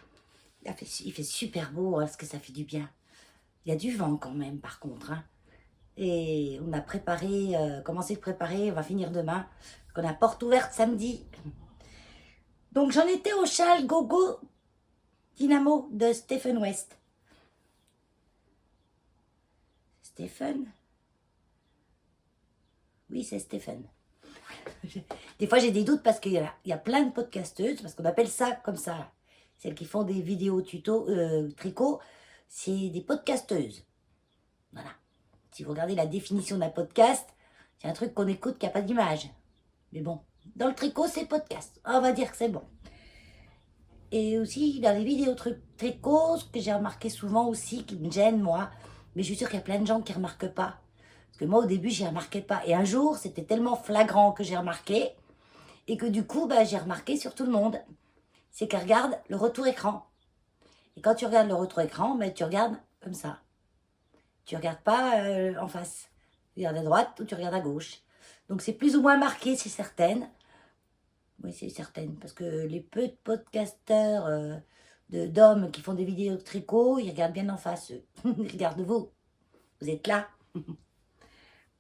Il fait super beau, hein, parce que ça fait du bien. Il y a du vent quand même, par contre, hein. Et on a préparé, commencé de préparer, on va finir demain. On a porte ouverte samedi. Donc j'en étais au châle Gogo Dynamo de Stephen West. Stephen? Oui, c'est Stephen. Des fois j'ai des doutes parce qu'il y a plein de podcasteuses, parce qu'on appelle ça comme ça. Celles qui font des vidéos tuto tricot, c'est des podcasteuses. Voilà. Si vous regardez la définition d'un podcast, c'est un truc qu'on écoute qui n'a pas d'image. Mais bon, dans le tricot, c'est podcast. On va dire que c'est bon. Et aussi, dans les vidéos tricot, ce que j'ai remarqué souvent aussi, qui me gêne, moi, mais je suis sûre qu'il y a plein de gens qui ne remarquent pas. Parce que moi, au début, je n'y remarquais pas. Et un jour, c'était tellement flagrant que j'ai remarqué, et que du coup, j'ai remarqué sur tout le monde. C'est qu'elle regarde le retour écran. Et quand tu regardes le retour écran, tu regardes comme ça. Tu ne regardes pas en face. Tu regardes à droite ou tu regardes à gauche. Donc c'est plus ou moins marqué, c'est certaine. Oui, c'est certaine. Parce que les peu de podcasteurs d'hommes qui font des vidéos de tricot, ils regardent bien en face. Eux. Ils regardent vous. Vous êtes là.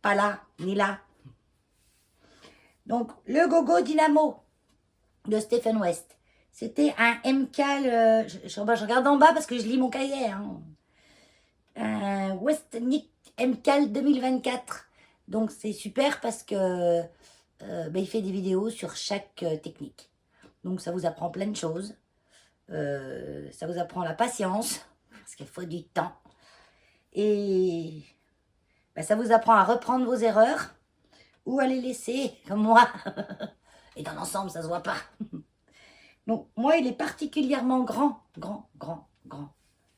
Pas là, ni là. Donc le Gogo Dynamo de Stephen West. C'était un MCAL. Je regarde en bas parce que je lis mon cahier. Hein. Un Westnick MCAL 2024. Donc c'est super parce que il fait des vidéos sur chaque technique. Donc ça vous apprend plein de choses. Ça vous apprend la patience, parce qu'il faut du temps. Et ça vous apprend à reprendre vos erreurs ou à les laisser, comme moi. Et dans l'ensemble, ça se voit pas. Donc moi, il est particulièrement grand.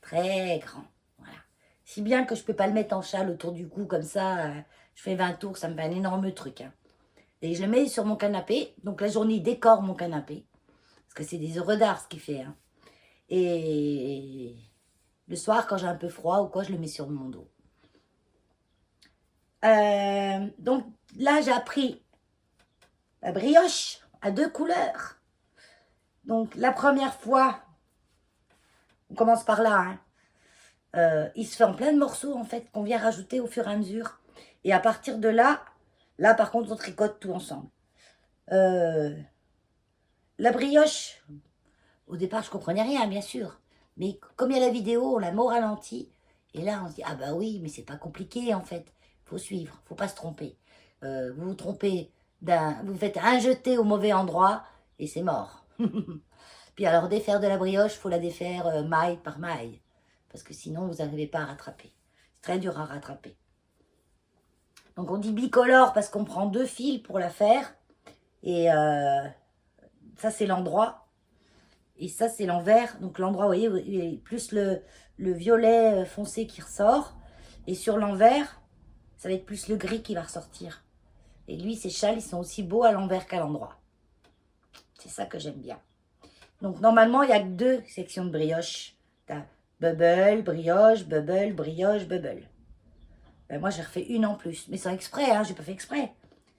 Très grand. Voilà. Si bien que je peux pas le mettre en châle autour du cou comme ça. Je fais 20 tours, ça me fait un énorme truc. Hein. Et je le mets sur mon canapé. Donc la journée, il décore mon canapé. Parce que c'est des œuvres d'art ce qu'il fait. Hein. Et le soir, quand j'ai un peu froid ou quoi, je le mets sur mon dos. Donc là, j'ai appris la brioche à 2 couleurs. Donc la première fois, on commence par là. Hein. Il se fait en plein de morceaux en fait qu'on vient rajouter au fur et à mesure. Et à partir de là, par contre, on tricote tout ensemble. La brioche, au départ, je comprenais rien, bien sûr. Mais comme il y a la vidéo, on la met au ralenti. Et là, on se dit, ah bah oui, mais c'est pas compliqué en fait. Il faut suivre, il faut pas se tromper. Vous vous trompez, vous faites un jeté au mauvais endroit. et c'est mort. Puis alors, défaire de la brioche, il faut la défaire maille par maille, parce que sinon, vous n'arrivez pas à rattraper. C'est très dur à rattraper. Donc, on dit bicolore parce qu'on prend 2 fils pour la faire, et ça, c'est l'endroit, et ça, c'est l'envers. Donc, l'endroit, vous voyez, plus le violet foncé qui ressort, et sur l'envers, ça va être plus le gris qui va ressortir. Et lui, ces châles, ils sont aussi beaux à l'envers qu'à l'endroit. C'est ça que j'aime bien. Donc, normalement, il n'y a que 2 sections de brioche. Tu as bubble, brioche, bubble, brioche, bubble. Ben, moi, j'ai refait une en plus. Mais sans exprès, hein, j'ai pas fait exprès.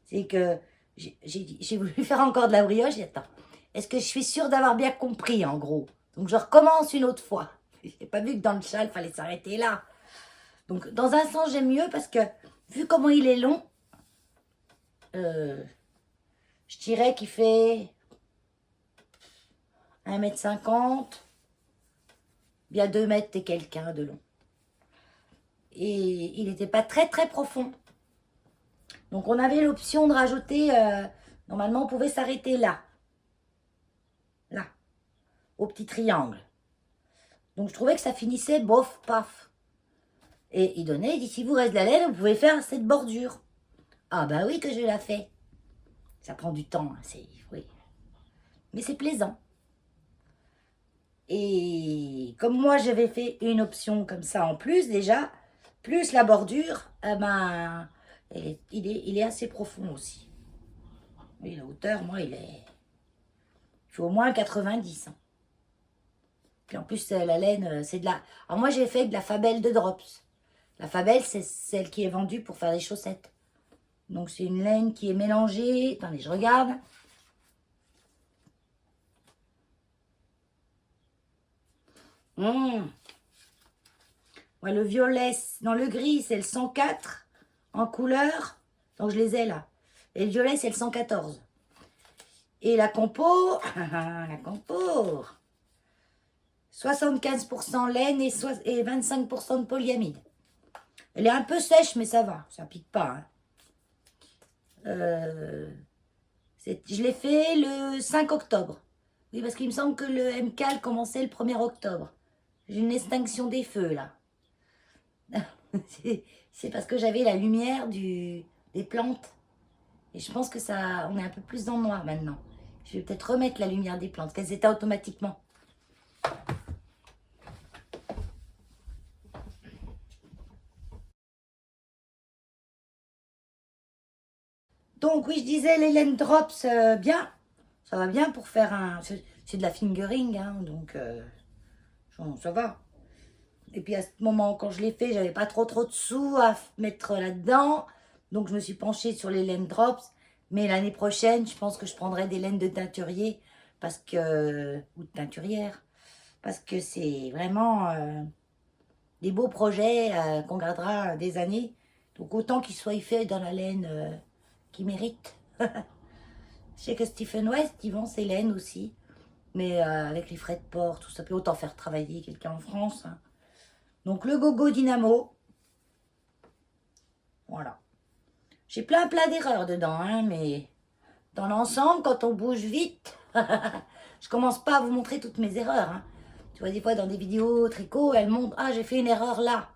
C'est que j'ai voulu faire encore de la brioche. Et attends, est-ce que je suis sûre d'avoir bien compris, en gros? Donc, je recommence une autre fois. J'ai pas vu que dans le châle, il fallait s'arrêter là. Donc, dans un sens, j'aime mieux parce que, vu comment il est long, je dirais qu'il fait 1,50 m, bien 2 mètres et quelqu'un de long. Et il n'était pas très très profond. Donc on avait l'option de rajouter, normalement on pouvait s'arrêter là. Là, au petit triangle. Donc je trouvais que ça finissait bof, paf. Et il donnait, il dit, si vous reste de la laine, vous pouvez faire cette bordure. Ah bah oui que je la fais. Ça prend du temps, hein, oui. Mais c'est plaisant. Et comme moi j'avais fait une option comme ça en plus déjà, plus la bordure, ben, il est assez profond aussi. Oui, la hauteur, moi, il faut au moins 90. Hein. Puis en plus, la laine, c'est de la... Alors moi, j'ai fait de la Fabelle de Drops. La Fabelle, c'est celle qui est vendue pour faire des chaussettes. Donc c'est une laine qui est mélangée... Attendez, je regarde. Ouais, le violet, non, le gris, c'est le 104 en couleur. Donc je les ai là. Et le violet, c'est le 114. Et la compo, la compo, 75% laine et 25% de polyamide. Elle est un peu sèche, mais ça va, ça pique pas. Hein. Je l'ai fait le 5 octobre. Oui, parce qu'il me semble que le MCAL commençait le 1er octobre. J'ai une extinction des feux, là. C'est parce que j'avais la lumière des plantes. Et je pense que ça, on est un peu plus dans le noir maintenant. Je vais peut-être remettre la lumière des plantes, qu'elles étaient automatiquement. Donc oui, je disais les laine drops, bien. Ça va bien pour faire un... C'est de la fingering, hein, donc ça va. Et puis à ce moment, quand je l'ai fait, j'avais pas trop de sous à mettre là-dedans. Donc je me suis penchée sur les laine drops. Mais l'année prochaine, je pense que je prendrai des laines de teinturier parce que... ou de teinturière. Parce que c'est vraiment des beaux projets qu'on gardera des années. Donc autant qu'ils soient faits dans la laine qui mérite. Je sais que Stephen West, il vend ses laines aussi. Mais avec les frais de port, tout ça peut autant faire travailler quelqu'un en France. Hein. Donc le Gogo Dynamo. Voilà. J'ai plein d'erreurs dedans, hein, mais dans l'ensemble, quand on bouge vite, je commence pas à vous montrer toutes mes erreurs. Hein. Tu vois, des fois dans des vidéos tricot, elles montrent, ah j'ai fait une erreur là.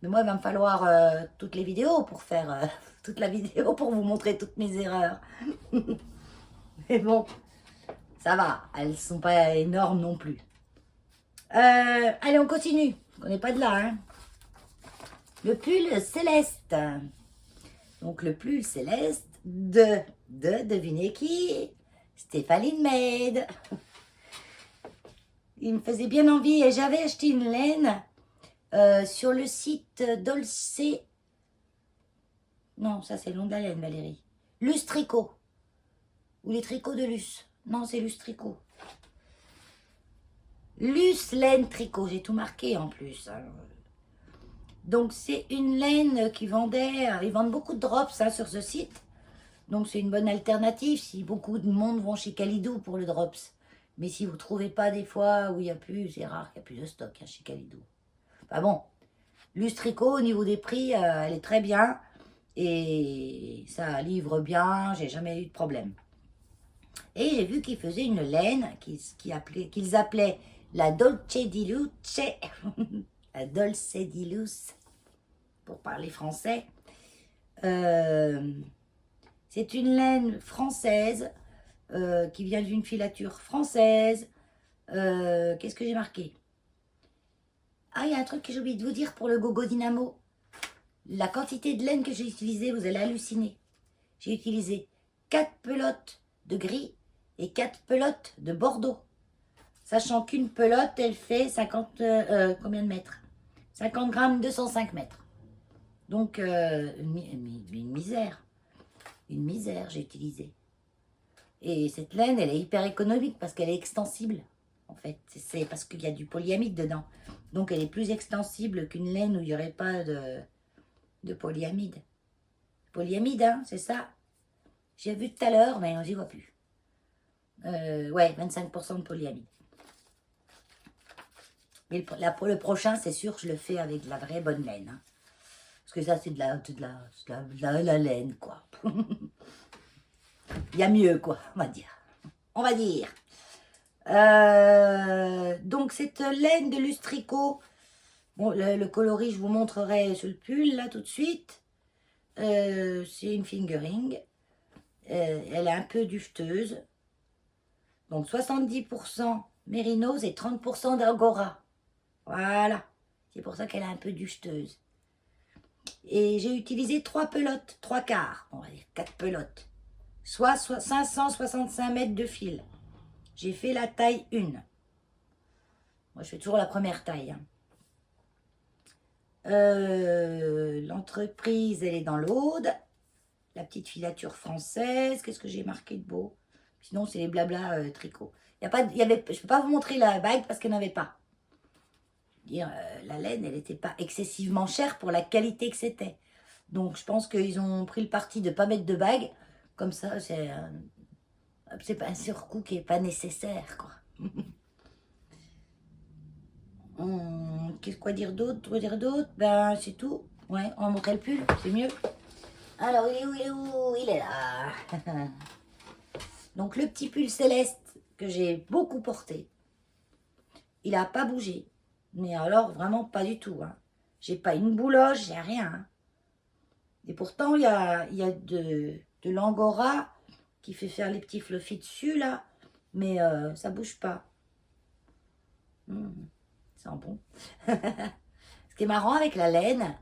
Mais moi, il va me falloir toutes les vidéos pour faire toute la vidéo pour vous montrer toutes mes erreurs. Mais bon, ça va, elles sont pas énormes non plus. Allez, on continue. On n'est pas de là, hein. Le pull céleste. Donc, le pull céleste de devinez qui? Stéphanie Maid. Il me faisait bien envie et j'avais acheté une laine sur le site Dolce. Non, ça c'est le nom de la laine, Valérie. Luce Tricot. Ou les tricots de Luce. Non, c'est Luce Tricot. Luce Laine Tricot, j'ai tout marqué en plus. Donc c'est une laine qui vendait, ils vendent beaucoup de drops hein, sur ce site. Donc c'est une bonne alternative si beaucoup de monde vont chez Calidou pour le drops. Mais si vous ne trouvez pas des fois où il n'y a plus, c'est rare qu'il n'y a plus de stock hein, chez Calidou. Enfin bon, Luce Tricot au niveau des prix, elle est très bien. Et ça livre bien, j'ai jamais eu de problème. Et j'ai vu qu'ils faisaient une laine qu'ils appelaient la Dolce di Luce, la Dolce di Luce, pour parler français. C'est une laine française qui vient d'une filature française. Qu'est-ce que j'ai marqué? Ah, il y a un truc que j'ai oublié de vous dire pour le Gogo Dynamo. La quantité de laine que j'ai utilisée, vous allez halluciner. J'ai utilisé 4 pelotes de gris et 4 pelotes de bordeaux. Sachant qu'une pelote, elle fait 50, combien de mètres? 50 grammes, 205 mètres. Donc, une misère. Une misère, j'ai utilisé. Et cette laine, elle est hyper économique parce qu'elle est extensible. En fait, c'est parce qu'il y a du polyamide dedans. Donc, elle est plus extensible qu'une laine où il n'y aurait pas de polyamide. Polyamide, hein, c'est ça? J'ai vu tout à l'heure, mais j'y vois plus. Ouais, 25% de polyamide. Mais le prochain, c'est sûr, je le fais avec de la vraie bonne laine. Hein. Parce que ça, c'est de la laine, quoi. Il y a mieux, quoi, on va dire. On va dire. Donc, cette laine de Lustrico, bon, le coloris, je vous montrerai sur le pull, là, tout de suite. C'est une fingering. Elle est un peu dufteuse. Donc, 70% mérinos et 30% d'angora. Voilà. C'est pour ça qu'elle est un peu dufteuse. Et j'ai utilisé 3 pelotes, 3 quarts, on va dire 4 pelotes. Soit 565 mètres de fil. J'ai fait la taille 1. Moi, je fais toujours la première taille. Hein. L'entreprise, elle est dans l'Aude. La petite filature française. Qu'est-ce que j'ai marqué de beau? Sinon, c'est les blabla tricot. Je ne peux pas vous montrer la bague parce qu'elle n'avait pas. La laine, elle n'était pas excessivement chère pour la qualité que c'était. Donc, je pense qu'ils ont pris le parti de ne pas mettre de bague. Comme ça, c'est pas un surcoût qui n'est pas nécessaire, quoi. Qu'est-ce quoi dire d'autre? Ben, c'est tout. Ouais, on va montrer le pull, c'est mieux. Alors, il est où? Il est là. Donc, le petit pull céleste que j'ai beaucoup porté, il n'a pas bougé. Mais alors, vraiment pas du tout. Hein. J'ai pas une bouloche, j'ai rien. Hein. Et pourtant, il y a de l'angora qui fait faire les petits fluffy dessus, là. Mais ça bouge pas. C'est bon. Ce qui est marrant avec la laine,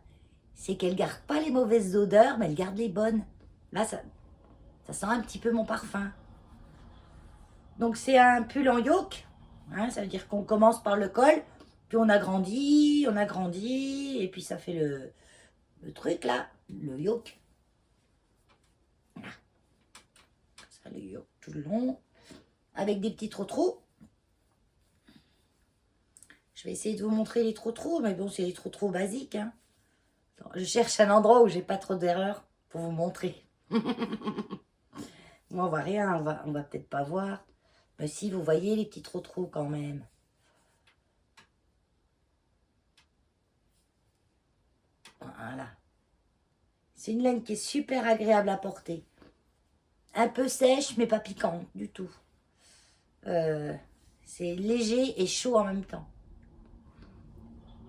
c'est qu'elle garde pas les mauvaises odeurs, mais elle garde les bonnes. Là, ça sent un petit peu mon parfum. Donc, c'est un pull en yoke. Hein, ça veut dire qu'on commence par le col. Puis on agrandit, et puis ça fait le truc là, le yoke. Voilà. Ça, le yoke tout le long, avec des petits trous. Je vais essayer de vous montrer les trous, mais bon, c'est les trous basiques. Hein. Attends, je cherche un endroit où j'ai pas trop d'erreurs pour vous montrer. Moi, on voit rien, on va peut-être pas voir. Mais si, vous voyez les petits trous quand même. Voilà. C'est une laine qui est super agréable à porter. Un peu sèche, mais pas piquante du tout. C'est léger et chaud en même temps.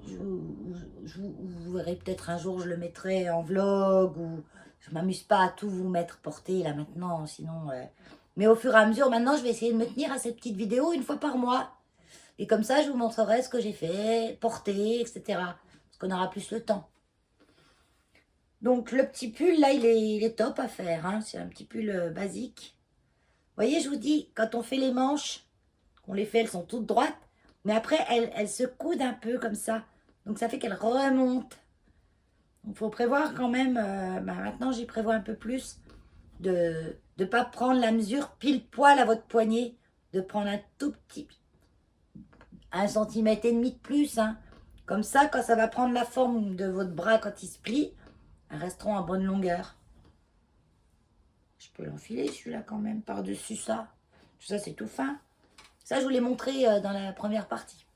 Vous verrez peut-être un jour, je le mettrai en vlog ou je m'amuse pas à tout vous mettre porter là maintenant, sinon... Mais au fur et à mesure, maintenant, je vais essayer de me tenir à cette petite vidéo une fois par mois. Et comme ça, je vous montrerai ce que j'ai fait, porter, etc. Parce qu'on aura plus le temps. Donc, le petit pull, là, il est top à faire. Hein. C'est un petit pull basique. Vous voyez, je vous dis, quand on fait les manches, on les fait, elles sont toutes droites. Mais après, elles se coudent un peu comme ça. Donc, ça fait qu'elles remontent. Donc, il faut prévoir quand même, maintenant, j'y prévois un peu plus, de ne pas prendre la mesure pile poil à votre poignet. De prendre un tout petit, 1,5 cm de plus. Hein. Comme ça, quand ça va prendre la forme de votre bras quand il se plie, elles resteront à bonne longueur. Je peux l'enfiler celui-là quand même par-dessus ça. Tout ça, c'est tout fin. Ça, je vous l'ai montré dans la première partie.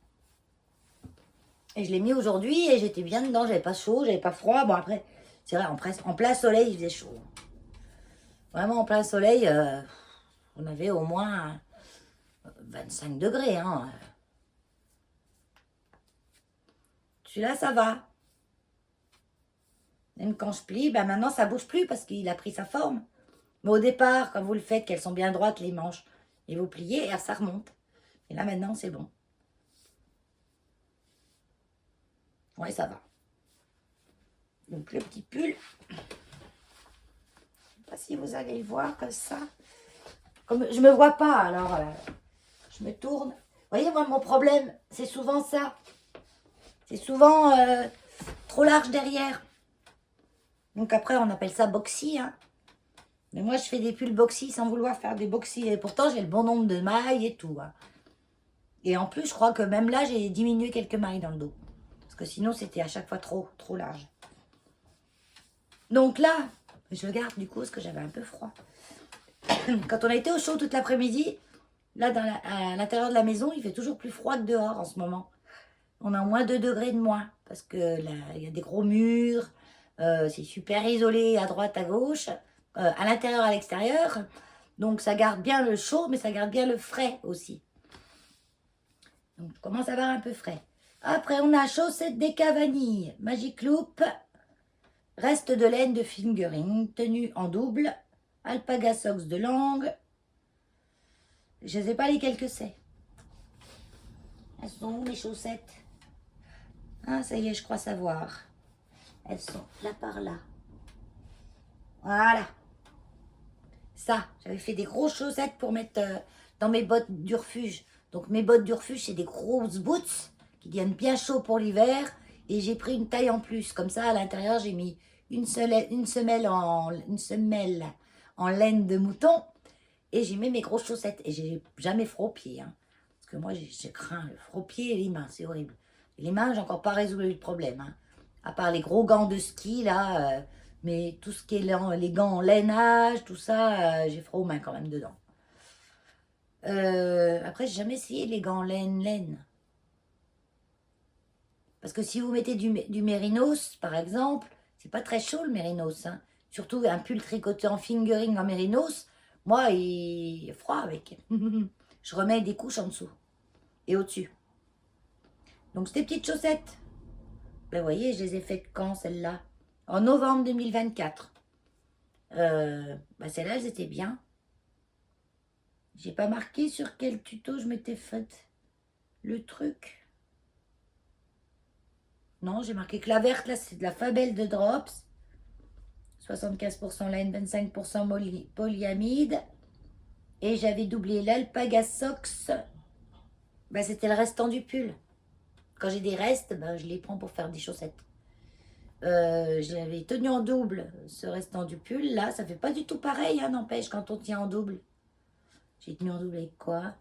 Et je l'ai mis aujourd'hui et j'étais bien dedans. J'avais pas chaud, j'avais pas froid. Bon, après, c'est vrai, en plein soleil, il faisait chaud. Vraiment, en plein soleil, On avait au moins 25 degrés. Hein. Celui-là, ça va. Même quand je plie, ben maintenant, ça bouge plus parce qu'il a pris sa forme. Mais au départ, quand vous le faites, qu'elles sont bien droites, les manches, et vous pliez, et ça remonte. Et là, maintenant, c'est bon. Ouais, ça va. Donc, le petit pull. Je ne sais pas si vous allez le voir comme ça. Comme je me vois pas, alors je me tourne. Vous voyez, moi, mon problème, c'est souvent ça. C'est souvent trop large derrière. Donc après, on appelle ça boxy. Hein. Mais moi, je fais des pulls boxy sans vouloir faire des boxy. Et pourtant, j'ai le bon nombre de mailles et tout. Hein. Et en plus, je crois que même là, j'ai diminué quelques mailles dans le dos. Parce que sinon, c'était à chaque fois trop large. Donc là, je garde du coup parce que j'avais un peu froid. Quand on a été au chaud toute l'après-midi, là, à l'intérieur de la maison, il fait toujours plus froid que dehors en ce moment. On a au moins 2 degrés de moins. Parce que là, il y a des gros murs. C'est super isolé à droite, à gauche. À l'intérieur, à l'extérieur. Donc ça garde bien le chaud, mais ça garde bien le frais aussi. Donc on commence à avoir un peu frais. Après, on a chaussettes Déca Vanille, Magic Loop, reste de laine de fingering, tenue en double, alpaga socks de langue. Je ne sais pas lesquelles que c'est. Elles sont où mes chaussettes? Ah, ça y est, je crois savoir. Elles sont là par là. Voilà. Ça, j'avais fait des grosses chaussettes pour mettre dans mes bottes du refuge. Donc mes bottes du refuge, c'est des grosses boots qui viennent bien chaud pour l'hiver. Et j'ai pris une taille en plus. Comme ça, à l'intérieur, j'ai mis une semelle en laine de mouton. Et j'ai mis mes grosses chaussettes. Et j'ai jamais froid aux pieds. Hein. Parce que moi, je crains le froid aux pieds et les mains. C'est horrible. Et les mains, j'ai encore pas résolu le problème. Hein. À part les gros gants de ski, là. Mais tout ce qui est les gants en lainage, tout ça, j'ai froid aux mains quand même dedans. Après, j'ai jamais essayé les gants en laine. Parce que si vous mettez du mérinos, par exemple, c'est pas très chaud le mérinos. Hein. Surtout un pull tricoté en fingering en mérinos, moi, il est froid avec. Je remets des couches en dessous et au-dessus. Donc, ces petites chaussettes, ben, vous voyez, je les ai faites quand, celles-là? En novembre 2024. Ben, celles-là, elles étaient bien. J'ai pas marqué sur quel tuto je m'étais fait le truc. Non, j'ai marqué que la verte, là, c'est de la Fabelle de Drops. 75% laine, 25% polyamide. Et j'avais doublé l'alpaga socks. Ben, c'était le restant du pull. Quand j'ai des restes, ben, je les prends pour faire des chaussettes. J'avais tenu en double ce restant du pull. Là, ça fait pas du tout pareil, hein, n'empêche, quand on tient en double. J'ai tenu en double avec quoi?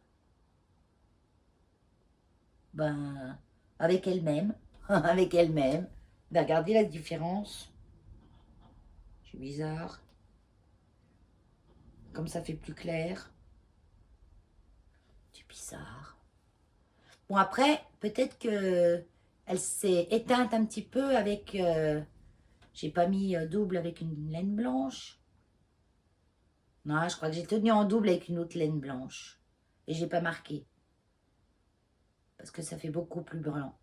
Ben, avec elle-même. Avec elle-même. Ben, regardez la différence. C'est bizarre. Comme ça fait plus clair. C'est bizarre. Bon, après, peut-être que elle s'est éteinte un petit peu avec... j'ai pas mis double avec une laine blanche. Non, je crois que j'ai tenu en double avec une autre laine blanche. Et j'ai pas marqué. Parce que ça fait beaucoup plus blanc.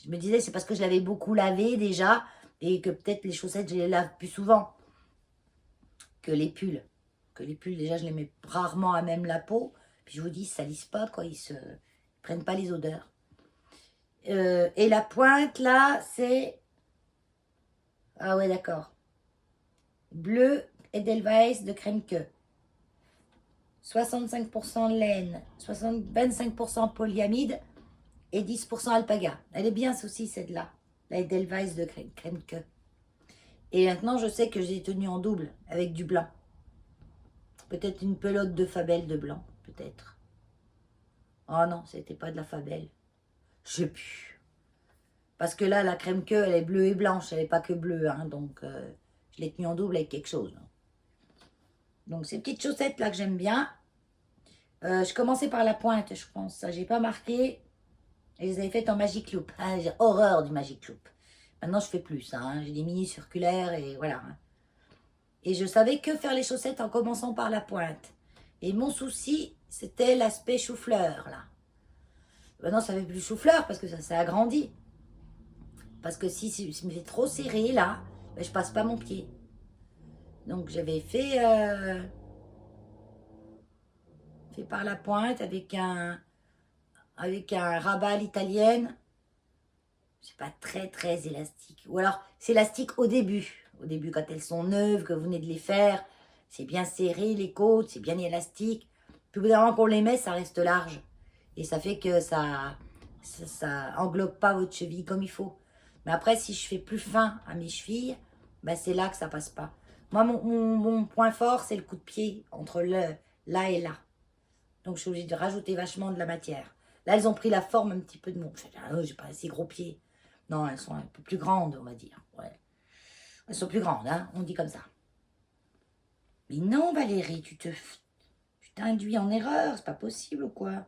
Je me disais, c'est parce que je l'avais beaucoup lavé déjà. Et que peut-être les chaussettes, je les lave plus souvent que les pulls. Que les pulls, déjà, je les mets rarement à même la peau. Puis je vous dis, ça lisse pas, quoi. Ils prennent pas les odeurs. Et la pointe, là, c'est... Ah ouais, d'accord. Bleu Edelweiss de crème queue. 65% laine, 25% polyamide et 10% alpaga. Elle est bien aussi, celle-là. La Edelweiss de crème queue. Et maintenant, je sais que j'ai tenu en double avec du blanc. Peut-être une pelote de Fabelle de blanc, peut-être. Oh non, c'était pas de la Fabelle. Je sais plus. Parce que là, la crème queue, elle est bleue et blanche. Elle n'est pas que bleue. Hein, donc, je l'ai tenue en double avec quelque chose. Donc, ces petites chaussettes-là que j'aime bien. Je commençais par la pointe, je pense. Ça, j'ai pas marqué. Et je les avais faites en Magic Loop. Ah, j'ai horreur du Magic Loop. Maintenant, je fais plus ça. Hein. J'ai des mini circulaires et voilà. Et je savais que faire les chaussettes en commençant par la pointe. Et mon souci, c'était l'aspect chou-fleur, là. Maintenant, ça fait plus chou-fleur parce que ça s'est agrandi. Parce que si je me fais trop serré, là, ben, je passe pas mon pied. Donc, j'avais fait par la pointe avec un rabat à l'italienne. C'est pas très, très élastique. Ou alors, c'est élastique au début. Au début, quand elles sont neuves, que vous venez de les faire, c'est bien serré, les côtes, c'est bien élastique. Puis au bout d'un moment qu'on les met, ça reste large. Et ça fait que ça englobe pas votre cheville comme il faut. Mais après, si je fais plus fin à mes chevilles, ben c'est là que ça passe pas. Moi, mon point fort, c'est le coup de pied entre là et là. Donc, je suis obligée de rajouter vachement de la matière. Là, elles ont pris la forme un petit peu de mon... J'ai pas assez gros pieds. Non, elles sont un peu plus grandes, on va dire. Ouais. Elles sont plus grandes, hein, on dit comme ça. Mais non, Valérie, tu t'induis en erreur, c'est pas possible ou quoi?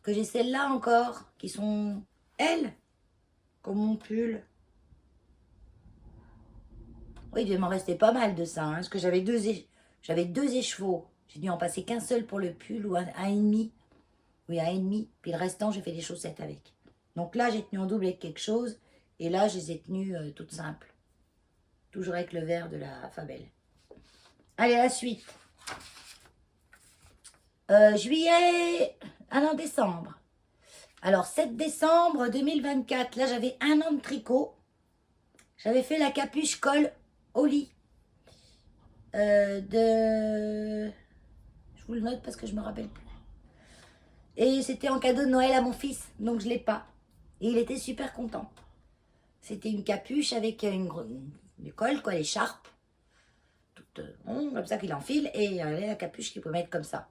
Que j'ai celles-là encore, qui sont, elles, comme mon pull. Oui, il devait m'en rester pas mal de ça, hein, parce que j'avais deux écheveaux. J'ai dû en passer qu'un seul pour le pull ou un et demi. Oui, un et demi. Puis le restant, j'ai fait des chaussettes avec. Donc là, j'ai tenu en double avec quelque chose. Et là, je les ai tenues toutes simples. Toujours avec le vert de la Fabel. Allez, la suite. Juillet. Ah non, décembre. Alors, 7 décembre 2024. Là, j'avais 1 an de tricot. J'avais fait la capuche colle au lit. Je vous le note parce que je me rappelle plus. Et c'était en cadeau de Noël à mon fils. Donc, je ne l'ai pas. Et il était super content. C'était une capuche avec une colle, quoi, l'écharpe. Toute ronde, comme ça qu'il enfile. Et la capuche qu'il peut mettre comme ça.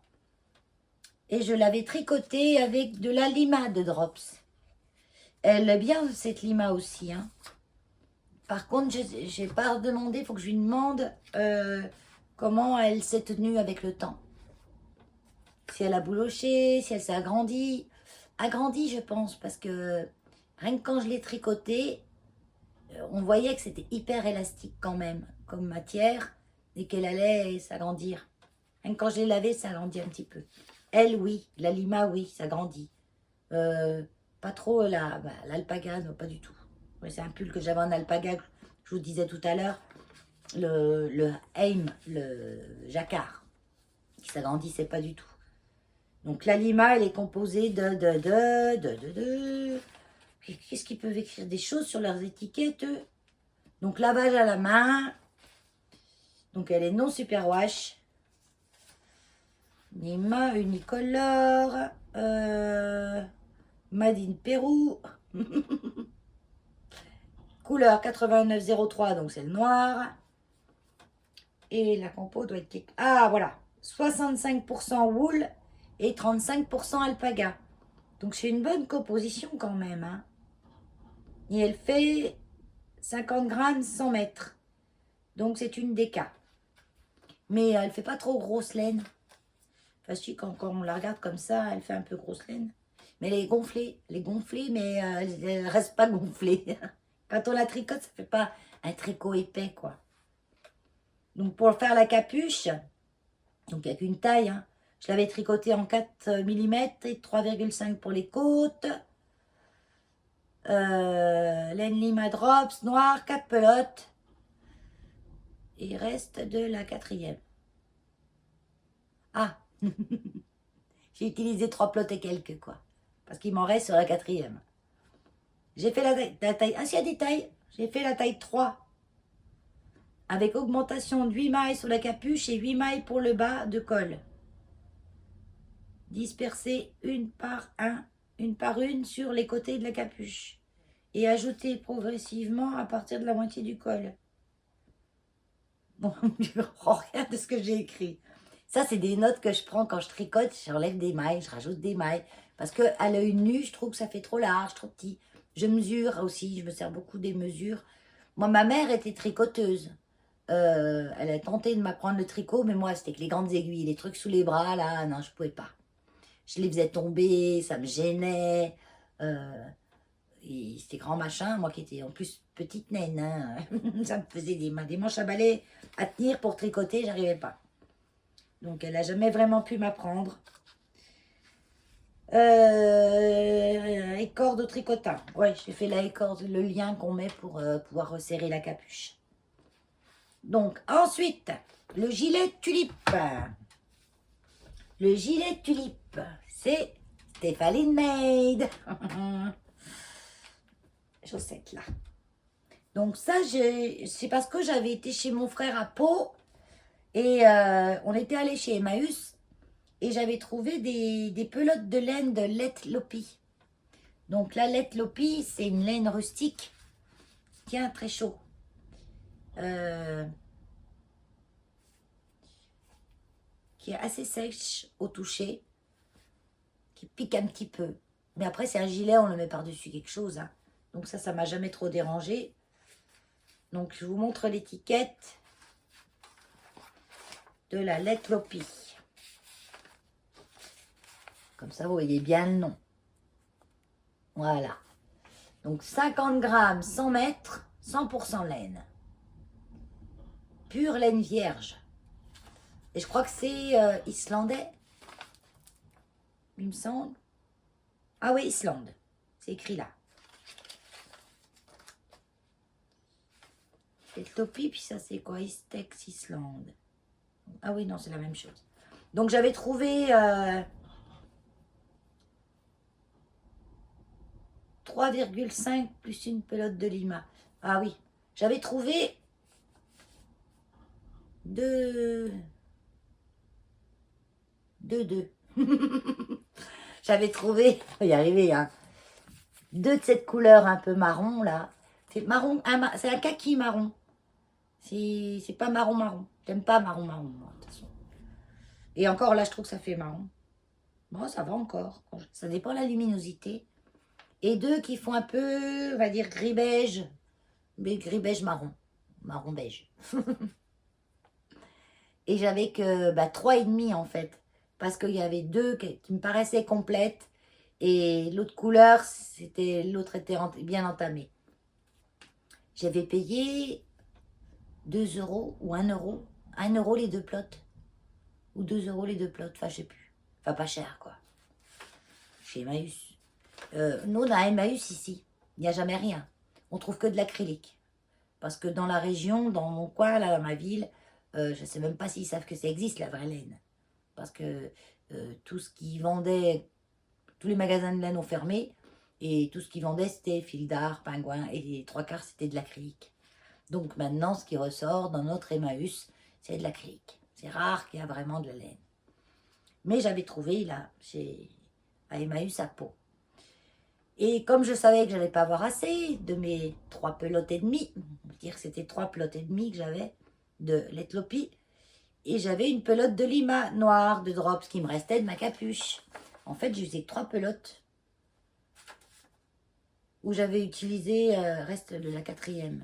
Et je l'avais tricotée avec de la lima de Drops. Elle aime bien cette lima aussi. Hein. Par contre, je n'ai pas demandé, il faut que je lui demande comment elle s'est tenue avec le temps. Si elle a bouloché, si elle s'est agrandie. Agrandie, je pense, parce que rien que quand je l'ai tricotée, on voyait que c'était hyper élastique quand même, comme matière, et qu'elle allait s'agrandir. Rien que quand je l'ai lavée, ça agrandit un petit peu. Elle, oui. La lima, oui, ça grandit. Pas trop l'alpaga, non, pas du tout. Ouais, c'est un pull que j'avais en alpaga, je vous disais tout à l'heure. Le Aim, le jacquard, qui s'agrandissait pas du tout. Donc la lima, elle est composée de. Qu'est-ce qu'ils peuvent écrire des choses sur leurs étiquettes, eux? Donc lavage à la main. Donc elle est non superwash. Lima unicolore. Made in Pérou. Couleur 8903, donc c'est le noir. Et la compo doit être... Ah, voilà. 65% wool et 35% alpaga. Donc c'est une bonne composition quand même. Hein. Et elle fait 50 grammes 100 mètres. Donc c'est une déca. Mais elle fait pas trop grosse laine. Enfin si, quand on la regarde comme ça, elle fait un peu grosse laine. Mais elle est gonflée. Elle est gonflée, mais elle ne reste pas gonflée. Quand on la tricote, ça fait pas un tricot épais, quoi. Donc pour faire la capuche, donc il n'y a qu'une taille, hein. Je l'avais tricoté en 4 mm et 3,5 pour les côtes. Laine lima drops, noir, 4 pelotes. Et il reste de la 4e. Ah, j'ai utilisé 3 pelotes et quelques, quoi. Parce qu'il m'en reste sur la 4e. J'ai fait la taille. Ah, s'il y a des tailles, j'ai fait la taille 3. Avec augmentation de 8 mailles sur la capuche et 8 mailles pour le bas de col. Dispersées une par une sur les côtés de la capuche. Et ajoutées progressivement à partir de la moitié du col. Bon, je ne comprends rien de ce que j'ai écrit. Ça, c'est des notes que je prends quand je tricote. J'enlève des mailles, je rajoute des mailles. Parce qu'à l'œil nu, je trouve que ça fait trop large, trop petit. Je mesure aussi, je me sers beaucoup des mesures. Moi, ma mère était tricoteuse. Elle a tenté de m'apprendre le tricot, mais moi, c'était que les grandes aiguilles, les trucs sous les bras, là, non, je pouvais pas. Je les faisais tomber, ça me gênait. Et c'était grand machin, moi qui étais en plus petite naine, hein. Ça me faisait des manches à balai à tenir pour tricoter, j'arrivais pas. Donc, elle n'a jamais vraiment pu m'apprendre. Écorde au tricotin. Ouais, j'ai fait la écorde, le lien qu'on met pour pouvoir resserrer la capuche. Donc, ensuite, le gilet tulipe. Le gilet tulipe, c'est Stéphaline Made. Chaussette là. Donc ça, c'est parce que j'avais été chez mon frère à Pau et on était allé chez Emmaüs et j'avais trouvé des pelotes de laine de Let Lopi. Donc la Let Lopi, c'est une laine rustique qui tient très chaud. Qui est assez sèche au toucher, qui pique un petit peu. Mais après, c'est un gilet, on le met par-dessus quelque chose. Hein. Donc ça m'a jamais trop dérangé. Donc je vous montre l'étiquette de la Let Lopi. Comme ça, vous voyez bien le nom. Voilà. Donc 50 grammes, 100 mètres, 100% laine. Pure laine vierge. Et je crois que c'est islandais. Il me semble. Ah oui, Islande. C'est écrit là. Let Lopi, puis ça c'est quoi? Istex Islande. Ah oui, non, c'est la même chose. Donc j'avais trouvé 3,5 plus une pelote de lima. Ah oui, j'avais trouvé deux. J'avais trouvé, faut y arriver, hein, deux de cette couleur un peu marron là. C'est marron, c'est un kaki marron. C'est pas marron marron. J'aime pas marron marron, moi, de toute façon. Et encore là, je trouve que ça fait marron. Bon, ça va encore. Ça dépend de la luminosité. Et deux qui font un peu, on va dire, gris beige. Mais gris beige marron. Marron beige. Et j'avais que 3,5 en fait. Parce qu'il y avait deux qui me paraissaient complètes. Et l'autre couleur, l'autre était bien entamée. J'avais payé 2 € ou 1 €. 1 € les deux plots. Ou 2 € les deux plots. Enfin, je sais plus. Enfin, pas cher, quoi. Chez Emmaüs. Nous, on a Emmaüs ici. Il n'y a jamais rien. On trouve que de l'acrylique. Parce que dans la région, dans mon coin, là, dans ma ville, je ne sais même pas s'ils savent que ça existe, la vraie laine. Parce que tout ce qu'ils vendaient, tous les magasins de laine ont fermé. Et tout ce qu'ils vendaient, c'était fil d'art, pingouin. Et les 3/4, c'était de l'acrylique. Donc maintenant, ce qui ressort dans notre Emmaüs, c'est de l'acrylique. C'est rare qu'il y a vraiment de la laine. Mais j'avais trouvé, là, à Emmaüs à Pau. Et comme je savais que je n'allais pas avoir assez de mes 3 pelotes et demie, on va dire que c'était 3 pelotes et demie que j'avais de Let Lopi, et j'avais une pelote de lima noire de drops qui me restait de ma capuche. En fait, j'usais 3 pelotes où j'avais utilisé reste de la 4e.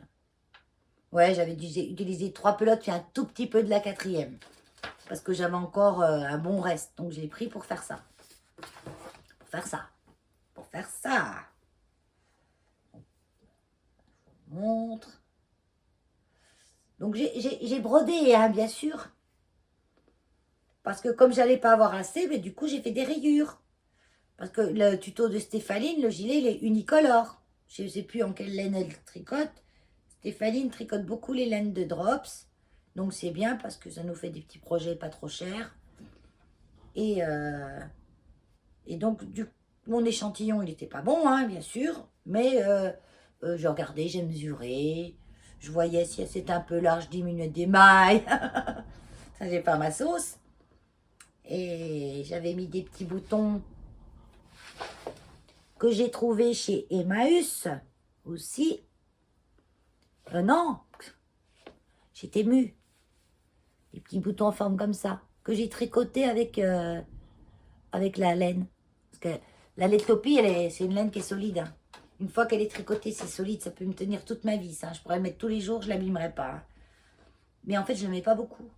Ouais, j'avais utilisé 3 pelotes puis un tout petit peu de la 4e. Parce que j'avais encore un bon reste. Donc j'ai pris pour faire ça. Pour faire ça. Pour faire ça. Je vous montre. Donc j'ai brodé, hein, bien sûr. Parce que comme j'allais pas avoir assez, mais du coup j'ai fait des rayures. Parce que le tuto de Stéphaline, le gilet, il est unicolore. Je ne sais plus en quelle laine elle tricote. Stéphaline tricote beaucoup les laines de drops. Donc c'est bien parce que ça nous fait des petits projets pas trop chers. Et donc mon échantillon, il n'était pas bon, hein, bien sûr. Mais je regardais, j'ai mesuré. Je voyais si c'était un peu large, diminuer des mailles. Ça, j'ai pas ma sauce. Et j'avais mis des petits boutons que j'ai trouvé chez Emmaüs aussi. Non, chez Temu. Des petits boutons en forme comme ça, que j'ai tricoté avec la laine. Parce que la Let Lopi, c'est une laine qui est solide. Hein. Une fois qu'elle est tricotée, c'est solide, ça peut me tenir toute ma vie. Ça. Je pourrais le mettre tous les jours, je ne l'abîmerai pas. Hein. Mais en fait, je ne le mets pas beaucoup.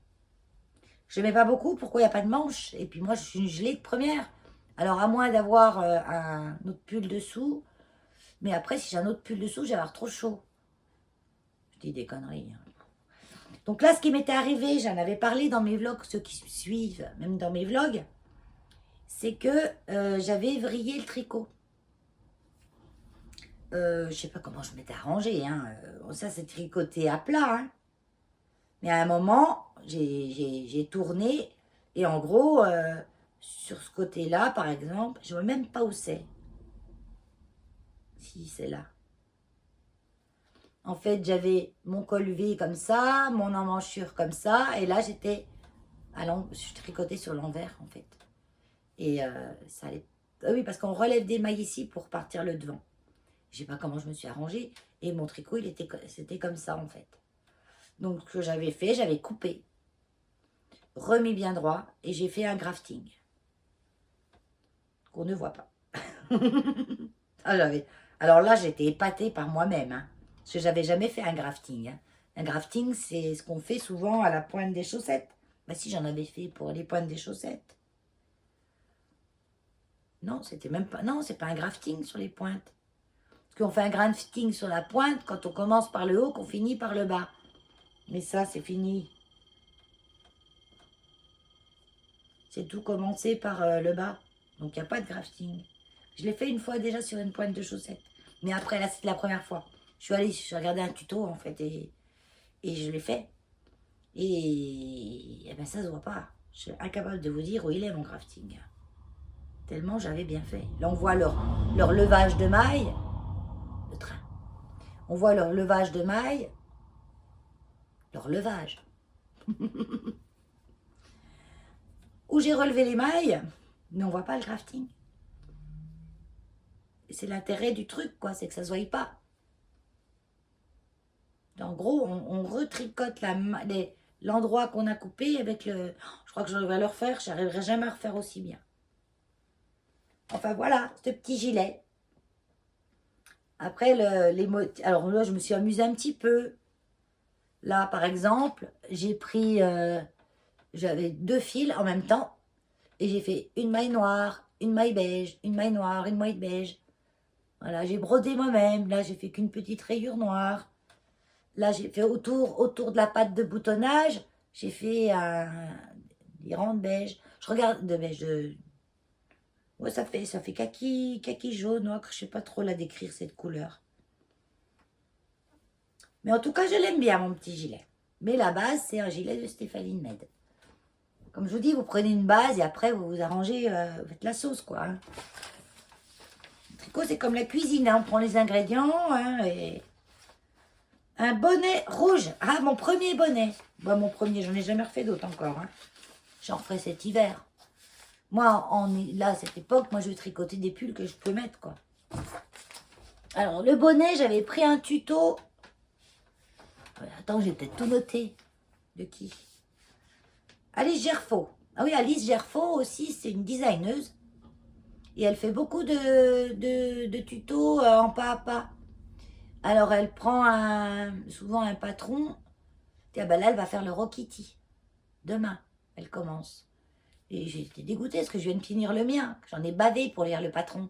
Je ne le mets pas beaucoup, pourquoi il n'y a pas de manche? Et puis moi, je suis une gelée de première. Alors, à moins d'avoir un autre pull dessous. Mais après, si j'ai un autre pull dessous, je vais avoir trop chaud. Je dis des conneries. Hein. Donc là, ce qui m'était arrivé, j'en avais parlé dans mes vlogs, ceux qui suivent, même dans mes vlogs, c'est que j'avais vrillé le tricot. Je sais pas comment je m'étais arrangée, hein. Ça c'est tricoté à plat, hein. Mais à un moment, j'ai tourné, et en gros, sur ce côté-là, par exemple, je ne vois même pas où c'est. Si, c'est là. En fait, j'avais mon col V comme ça, mon emmanchure comme ça, et là, je tricotais sur l'envers, en fait. Et ça allait... Ah oui, parce qu'on relève des mailles ici pour partir le devant. Je sais pas comment je me suis arrangée, et mon tricot, c'était comme ça, en fait. Donc, ce que j'avais fait, j'avais coupé, remis bien droit, et j'ai fait un grafting. Qu'on ne voit pas. Alors là, j'étais épatée par moi-même, hein, parce que j'avais jamais fait un grafting. Hein. Un grafting, c'est ce qu'on fait souvent à la pointe des chaussettes. Bah si, j'en avais fait pour les pointes des chaussettes. Non, c'était même pas... Non, c'est pas un grafting sur les pointes. Parce qu'on fait un grafting sur la pointe quand on commence par le haut, qu'on finit par le bas. Mais ça, c'est fini. C'est tout commencé par le bas. Donc, il n'y a pas de grafting. Je l'ai fait une fois déjà sur une pointe de chaussette. Mais après, là, c'était la première fois. Je suis regardé un tuto, en fait, et je l'ai fait. Et ben, ça se voit pas. Je suis incapable de vous dire où il est, mon grafting. Tellement j'avais bien fait. Là, on voit leur levage de mailles. Le train. On voit leur levage de mailles. Leur levage. Où j'ai relevé les mailles, mais on voit pas le grafting. C'est l'intérêt du truc, quoi, c'est que ça se voie pas. En gros, on retricote l'endroit qu'on a coupé avec le... Je crois que je vais le refaire, j'arriverai jamais à refaire aussi bien. Enfin voilà, ce petit gilet. Après, alors là, je me suis amusée un petit peu. Là, par exemple, j'ai pris... j'avais 2 fils en même temps. Et j'ai fait une maille noire, une maille beige, une maille noire, une maille beige. Voilà, j'ai brodé moi-même. Là, j'ai fait qu'une petite rayure noire. Là, j'ai fait autour de la patte de boutonnage, j'ai fait des rangs de beige. Je regarde, de beige, ouais, ça fait kaki jaune, ocre, je sais pas trop la décrire cette couleur. Mais en tout cas, je l'aime bien, mon petit gilet. Mais la base, c'est un gilet de Stéphanie Med. Comme je vous dis, vous prenez une base et après, vous vous arrangez, vous faites la sauce, quoi. Hein. Le tricot, c'est comme la cuisine, hein. On prend les ingrédients, hein, et... Un bonnet rouge. Ah, mon premier bonnet. Bon, mon premier, j'en ai jamais refait d'autres encore. Hein. J'en referai cet hiver. Moi, là, à cette époque, moi, je vais tricoter des pulls que je peux mettre, quoi. Alors, le bonnet, j'avais pris un tuto. Attends, j'ai peut-être tout noté. De qui? Alice Gerfaux. Ah oui, Alice Gerfaux aussi, c'est une designeuse. Et elle fait beaucoup de tutos en pas à pas. Alors, elle prend souvent un patron. Tiens, ben là, elle va faire le Rokiti. Demain, elle commence. Et j'ai été dégoûtée parce que je viens de finir le mien. J'en ai bavé pour lire le patron.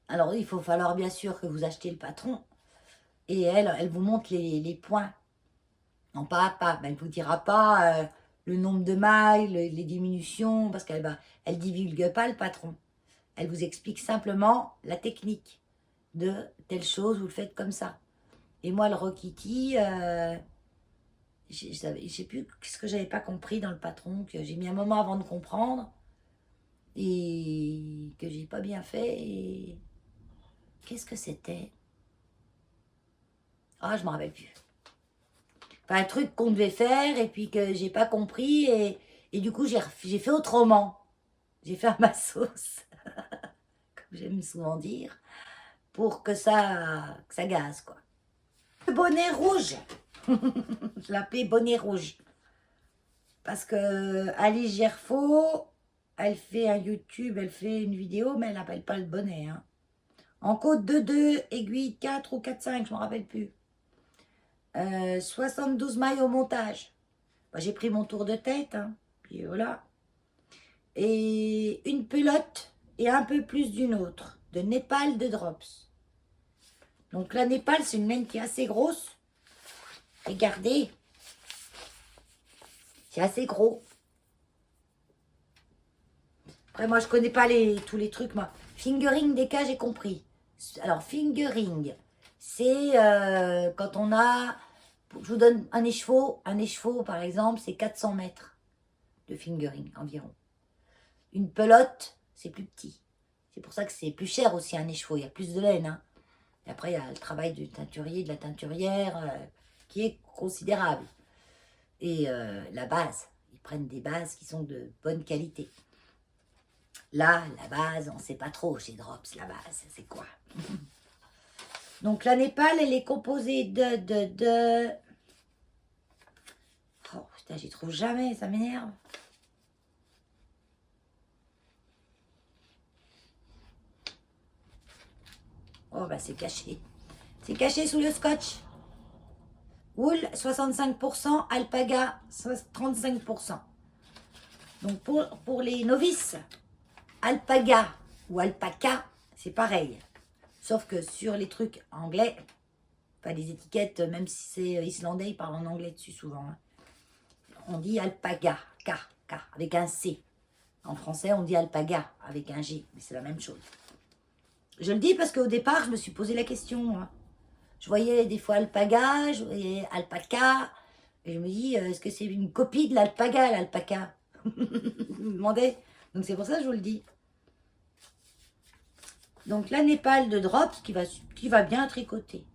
Alors, il faut falloir bien sûr que vous achetiez le patron. Et elle vous montre les points. En pas à pas. Ben, elle ne vous dira pas le nombre de mailles, les diminutions, parce qu'elle elle divulgue pas le patron. Elle vous explique simplement la technique de telle chose, vous le faites comme ça. Et moi, le Rokiti, je sais plus ce que j'avais pas compris dans le patron, que j'ai mis un moment avant de comprendre, et que j'ai pas bien fait. Et qu'est-ce que c'était? Ah, je me rappelle plus. Enfin, un truc qu'on devait faire, et puis que j'ai pas compris, et du coup, j'ai fait autrement. J'ai fait à ma sauce, comme j'aime souvent dire, pour que ça gaze, quoi. Le bonnet rouge. Je l'appelais bonnet rouge. Parce que Alice Gerfaux, elle fait un YouTube, elle fait une vidéo, mais elle n'appelle pas le bonnet. Hein. En côte 2-2, aiguille 4 ou 4-5, je ne me rappelle plus. 72 mailles au montage. Bah, j'ai pris mon tour de tête, hein, puis voilà. Et une pelote et un peu plus d'une autre, de Népal de Drops. Donc la Népal, c'est une laine qui est assez grosse. Regardez, C'est assez gros. Après, moi, je connais pas tous les trucs, moi. Fingering, des cas, j'ai compris. Alors, fingering, c'est quand on a... Je vous donne un écheveau. Un écheveau, par exemple, c'est 400 mètres de fingering, environ. Une pelote, c'est plus petit. C'est pour ça que c'est plus cher aussi, un écheveau. Il y a plus de laine, hein. Et après, il y a le travail du teinturier, de la teinturière, qui est considérable. Et la base, ils prennent des bases qui sont de bonne qualité. Là, la base, on ne sait pas trop chez Drops, la base, c'est quoi? Donc la Népal, elle est composée de... Oh putain, j'y trouve jamais, ça m'énerve. Oh bah c'est caché. C'est caché sous le scotch. Wool, 65%, alpaga, 35%. Donc pour les novices, alpaga ou alpaca, c'est pareil. Sauf que sur les trucs anglais, pas les étiquettes, même si c'est islandais, ils parlent en anglais dessus souvent. Hein. On dit alpaga, K, avec un C. En français, on dit alpaga, avec un G, mais c'est la même chose. Je le dis parce qu'au départ, je me suis posé la question. Hein. Je voyais des fois alpaga, je voyais alpaca, et je me dis, est-ce que c'est une copie de l'alpaga, l'alpaca? Je me demandais. Donc c'est pour ça que je vous le dis. Donc la Népal de Drops qui va bien tricoter.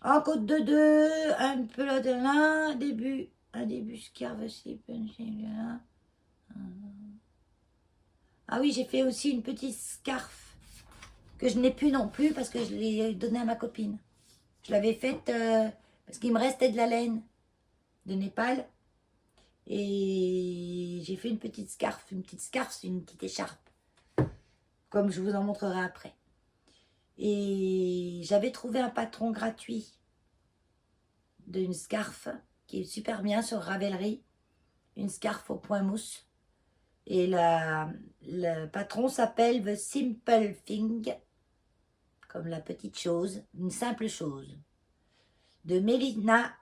En côte de 2, un peu là de là, un début scarf aussi. Ah oui, j'ai fait aussi une petite scarf que je n'ai plus non plus parce que je l'ai donnée à ma copine. Je l'avais faite parce qu'il me restait de la laine de Népal. Et j'ai fait une petite scarf. Une petite scarf, c'est une petite écharpe. Comme je vous en montrerai après. Et j'avais trouvé un patron gratuit d'une scarf qui est super bien sur Ravelry. Une scarf au point mousse. Et le patron s'appelle The Simple Thing. Comme la petite chose, une simple chose. De Mélina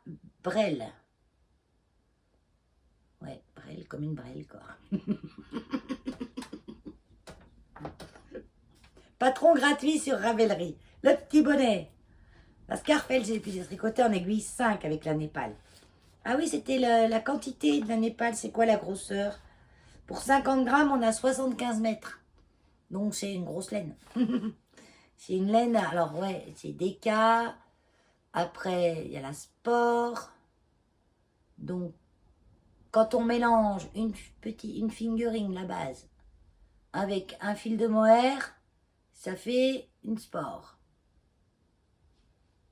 Brel. Ouais, Brel comme une Brel, quoi. Patron gratuit sur Ravelry. Le petit bonnet. La scarf, elle, j'ai tricoté en aiguille 5 avec la Népal. Ah oui, c'était la quantité de la Népal. C'est quoi la grosseur? Pour 50 grammes, on a 75 mètres. Donc, c'est une grosse laine. C'est une laine, alors ouais, c'est DK. Après, il y a la sport. Donc, quand on mélange une fingering, la base, avec un fil de mohair, ça fait une sport.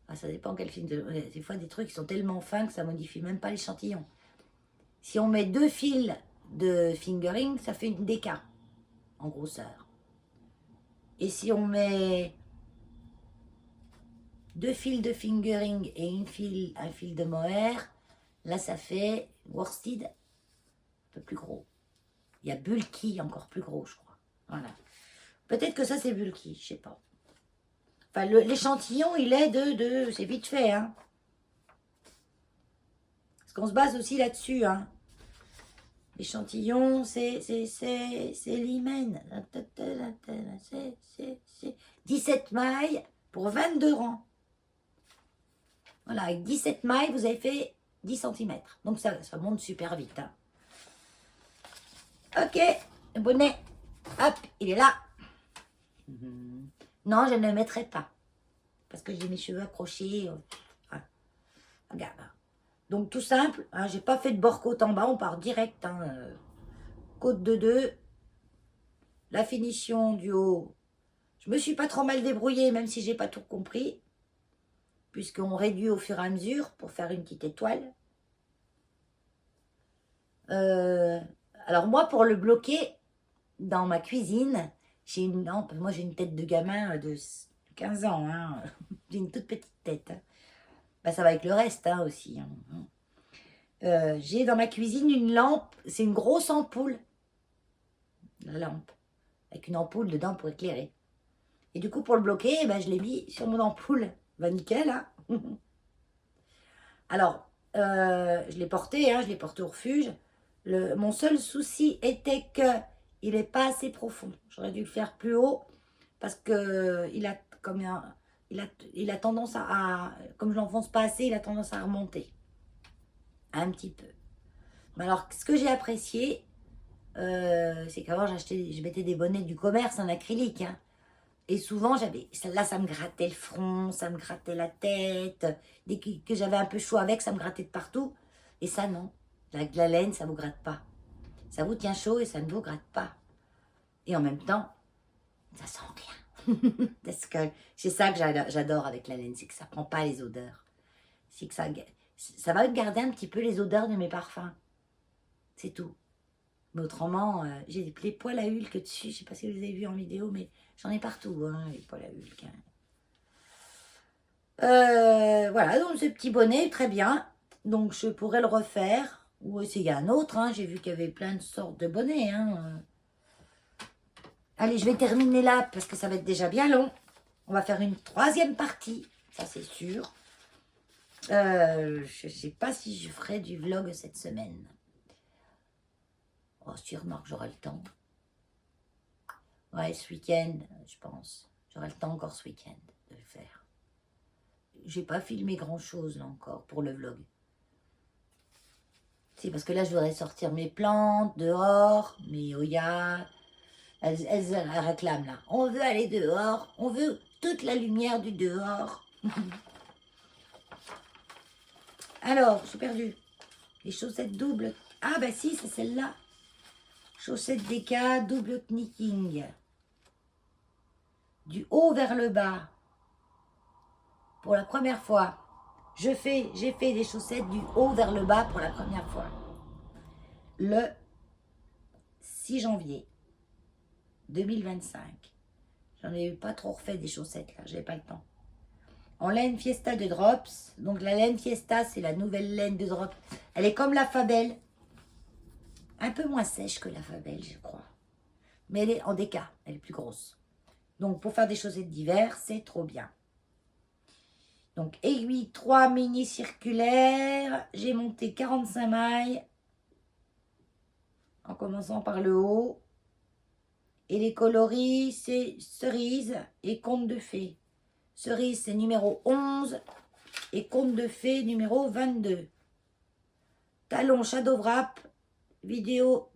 Ah, ça dépend quel fil de... Des fois, des trucs qui sont tellement fins que ça modifie même pas l'échantillon. Si on met 2 fils de fingering, ça fait une DK en grosseur. Et si on met 2 fils de fingering et un fil de mohair, là, ça fait worsted, un peu plus gros. Il y a bulky, encore plus gros, je crois. Voilà. Peut-être que ça, c'est bulky, je sais pas. Enfin, l'échantillon, il est c'est vite fait, hein. Parce qu'on se base aussi là-dessus, hein. L'échantillon, c'est l'hymen. C'est 17 mailles pour 22 rangs. Voilà, avec 17 mailles, vous avez fait 10 cm. Donc ça monte super vite. Hein. Ok, le bonnet. Hop, il est là. Non, je ne le mettrai pas. Parce que j'ai mes cheveux accrochés. Regarde. Donc tout simple, hein, j'ai pas fait de bord-côte en bas, on part direct. Hein, côte de 2. La finition du haut. Je me suis pas trop mal débrouillée, même si j'ai pas tout compris. Puisqu'on réduit au fur et à mesure pour faire une petite étoile. Alors moi, pour le bloquer, dans ma cuisine, j'ai une lampe. Moi, j'ai une tête de gamin de 15 ans. Hein. J'ai une toute petite tête. Hein. Bah, ça va avec le reste hein, aussi. Hein. J'ai dans ma cuisine une lampe. C'est une grosse ampoule. La lampe. Avec une ampoule dedans pour éclairer. Et du coup, pour le bloquer, bah, je l'ai mis sur mon ampoule. Bah, nickel. Hein. Alors, Je l'ai porté, hein, je l'ai porté au refuge. Mon seul souci était que il n'est pas assez profond. J'aurais dû le faire plus haut parce que il a tendance comme je l'enfonce pas assez, il a tendance à remonter un petit peu. Mais alors, ce que j'ai apprécié, c'est qu'avant je mettais des bonnets du commerce en acrylique, hein. Et souvent, là, ça me grattait le front, ça me grattait la tête. Dès que j'avais un peu chaud avec, ça me grattait de partout. Et ça, non. Avec de la laine, ça ne vous gratte pas. Ça vous tient chaud et ça ne vous gratte pas. Et en même temps, ça sent rien. Parce que c'est ça que j'adore avec la laine, c'est que ça ne prend pas les odeurs. C'est que ça va garder un petit peu les odeurs de mes parfums. C'est tout. Mais autrement, j'ai les poils à Hulk dessus. Je ne sais pas si vous avez vu en vidéo, mais j'en ai partout, hein, les poils à Hulk. Hein. Voilà, donc ce petit bonnet, très bien. Donc je pourrais le refaire ou essayer un autre. Hein. J'ai vu qu'il y avait plein de sortes de bonnets. Hein. Allez, je vais terminer là parce que ça va être déjà bien long. On va faire une troisième partie, ça c'est sûr. Je ne sais pas si je ferai du vlog cette semaine. Oh, sûrement que j'aurai le temps. Ouais, ce week-end, je pense. J'aurai le temps encore ce week-end de le faire. J'ai pas filmé grand-chose là encore pour le vlog. C'est parce que là, je voudrais sortir mes plantes dehors, mes Oya. Elles réclament là. On veut aller dehors. On veut toute la lumière du dehors. Alors, j'ai perdu. Les chaussettes doubles. Ah, bah si, c'est celle-là. Chaussettes DK double knitting. Du haut vers le bas. Pour la première fois. J'ai fait des chaussettes du haut vers le bas pour la première fois. Le 6 janvier 2025. J'en ai pas trop refait des chaussettes là, j'avais pas le temps. En laine Fiesta de Drops. Donc la laine Fiesta, c'est la nouvelle laine de Drops. Elle est comme la Fabelle. Un peu moins sèche que la Fabelle, je crois. Mais elle est en DK, elle est plus grosse. Donc pour faire des chaussettes d'hiver, c'est trop bien. Donc aiguille 3 mini circulaires. J'ai monté 45 mailles. En commençant par le haut. Et les coloris, c'est cerise et conte de fées. Cerise, c'est numéro 11 et conte de fées numéro 22. Talon Shadow Wrap, vidéo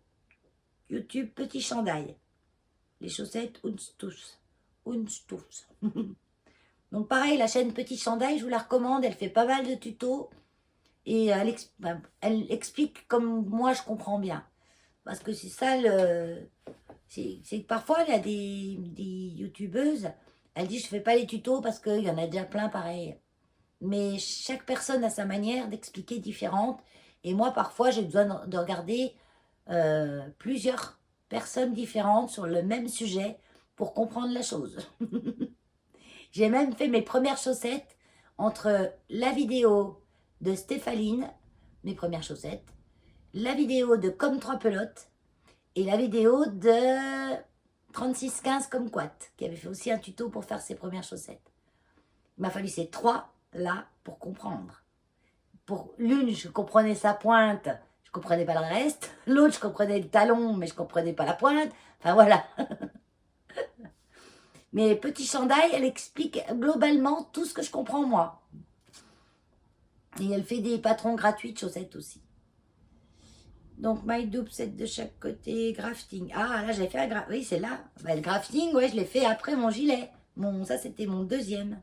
YouTube Petit Chandail. Les chaussettes Unstufs. Donc pareil, la chaîne Petit Chandail, je vous la recommande, elle fait pas mal de tutos et elle explique comme moi je comprends bien. Parce que c'est ça c'est que parfois il y a des youtubeuses, elles disent je fais pas les tutos parce qu'il y en a déjà plein pareil. Mais chaque personne a sa manière d'expliquer différente. Et moi, parfois, j'ai besoin de regarder plusieurs personnes différentes sur le même sujet pour comprendre la chose. J'ai même fait mes premières chaussettes entre la vidéo de Stéphaline, mes premières chaussettes, la vidéo de Comme trois pelotes et la vidéo de 3615 comme quat, qui avait fait aussi un tuto pour faire ses premières chaussettes. Il m'a fallu ces trois là pour comprendre. Pour l'une, je comprenais sa pointe, je comprenais pas le reste. L'autre, je comprenais le talon, mais je comprenais pas la pointe. Enfin voilà. Mais Petit Chandail, elle explique globalement tout ce que je comprends moi. Et elle fait des patrons gratuits de chaussettes aussi. Donc, my double set de chaque côté, grafting. Ah, là, j'avais fait un grafting. Oui, c'est là. Bah, le grafting, ouais, je l'ai fait après mon gilet. Ça, c'était mon deuxième.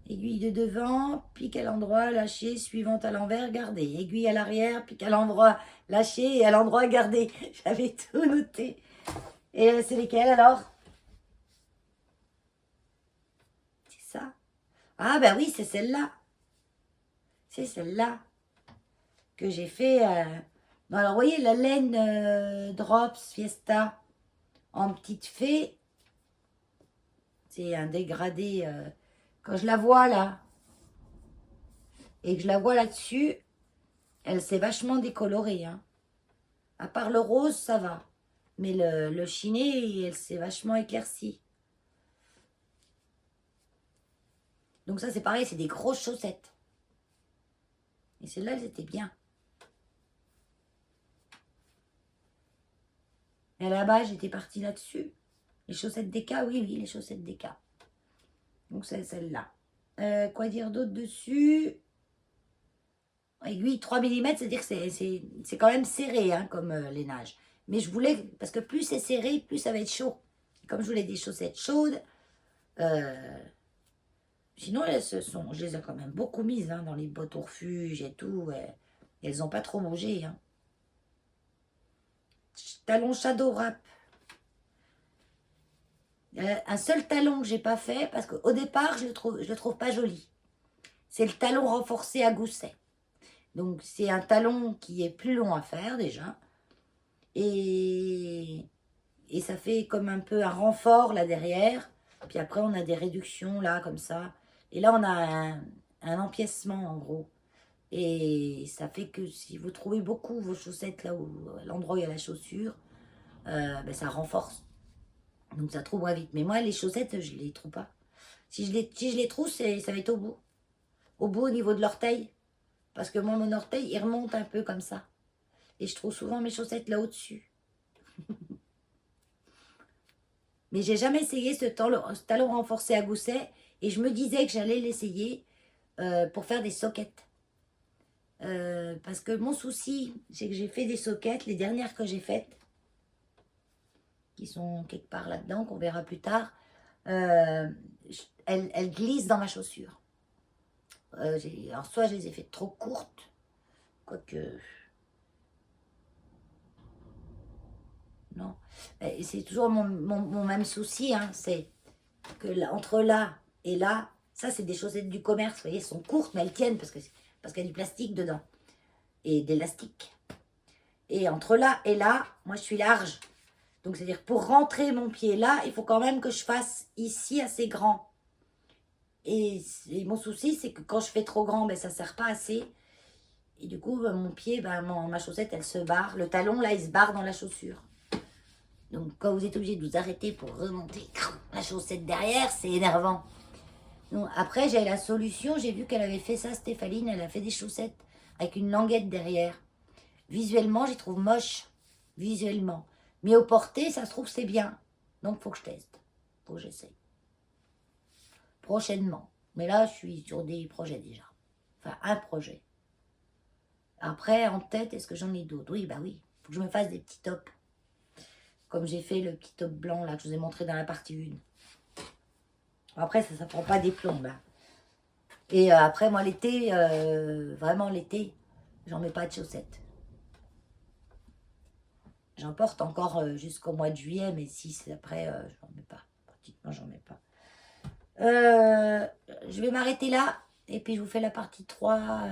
Aiguille de devant, pique à l'endroit, lâché, suivante à l'envers, gardé. Aiguille à l'arrière, pique à l'endroit, lâché et à l'endroit, gardé. J'avais tout noté. Et c'est lesquelles alors? C'est ça. Ah, bah oui, c'est celle-là. C'est celle-là que j'ai fait. Alors, vous voyez, la laine Drops Fiesta en petite fée. C'est un dégradé. Quand je la vois là, et que je la vois là-dessus, elle s'est vachement décolorée. Hein. À part le rose, ça va. Mais le chiné, elle s'est vachement éclaircie. Donc ça, c'est pareil, c'est des grosses chaussettes. Et celles-là, elles étaient bien. Et là-bas, j'étais partie là-dessus. Les chaussettes d'Eka, oui, oui, les chaussettes d'Eka. Donc, c'est celle-là. Quoi dire d'autre dessus? Aiguille 3 mm, c'est-à-dire que c'est quand même serré, hein, comme les nages. Mais je voulais, parce que plus c'est serré, plus ça va être chaud. Comme je voulais des chaussettes chaudes, sinon je les ai quand même beaucoup mises hein, dans les bottes au refuge et tout. Et elles n'ont pas trop bougé. Hein. Talon Shadow Wrap. Un seul talon que j'ai pas fait, parce qu'au départ, je le trouve pas joli. C'est le talon renforcé à gousset. Donc, c'est un talon qui est plus long à faire déjà. Et ça fait comme un peu un renfort là derrière. Puis après, on a des réductions là, comme ça. Et là, on a un empiècement en gros. Et ça fait que si vous trouvez beaucoup vos chaussettes là où l'endroit où il y a la chaussure, ben, ça renforce. Donc ça trouvera vite. Mais moi, les chaussettes, je les trouve pas. Si je les trouve, ça va être au bout. Au bout, au niveau de l'orteil. Parce que moi, mon orteil, il remonte un peu comme ça. Et je trouve souvent mes chaussettes là au-dessus. Mais j'ai jamais essayé ce talon renforcé à gousset. Et je me disais que j'allais l'essayer pour faire des soquettes. Parce que mon souci, c'est que j'ai fait des soquettes, les dernières que j'ai faites, qui sont quelque part là-dedans, qu'on verra plus tard, elles glissent dans ma chaussure. Alors soit je les ai faites trop courtes, quoique... Non. C'est toujours mon même souci, hein, c'est que là, entre là et là, ça c'est des chaussettes du commerce, vous voyez, elles sont courtes, mais elles tiennent parce qu'il y a du plastique dedans et d'élastique. Et entre là et là, moi je suis large. Donc c'est-à-dire pour rentrer mon pied là, il faut quand même que je fasse ici assez grand. Et mon souci, c'est que quand je fais trop grand, ben, ça ne sert pas assez. Et du coup, ben, mon pied, ben, ma chaussette, elle se barre. Le talon, là, il se barre dans la chaussure. Donc quand vous êtes obligé de vous arrêter pour remonter la chaussette derrière, c'est énervant. Donc, après, j'ai la solution. J'ai vu qu'elle avait fait ça, Stéphaline. Elle a fait des chaussettes avec une languette derrière. Visuellement, j'y trouve moche. Visuellement. Mais au porté, ça se trouve, c'est bien. Donc, faut que je teste. Faut que j'essaye. Prochainement. Mais là, je suis sur des projets déjà. Enfin, un projet. Après, en tête, est-ce que j'en ai d'autres? Oui, bah oui. Faut que je me fasse des petits tops. Comme j'ai fait le petit top blanc, là, que je vous ai montré dans la partie 1. Après, ça prend pas des plombes. Hein. Et après, moi, l'été, vraiment l'été, j'en mets pas de chaussettes. J'en porte encore jusqu'au mois de juillet, mais si c'est après, j'en mets pas. Pratiquement, j'en mets pas. Je vais m'arrêter là, et puis je vous fais la partie 3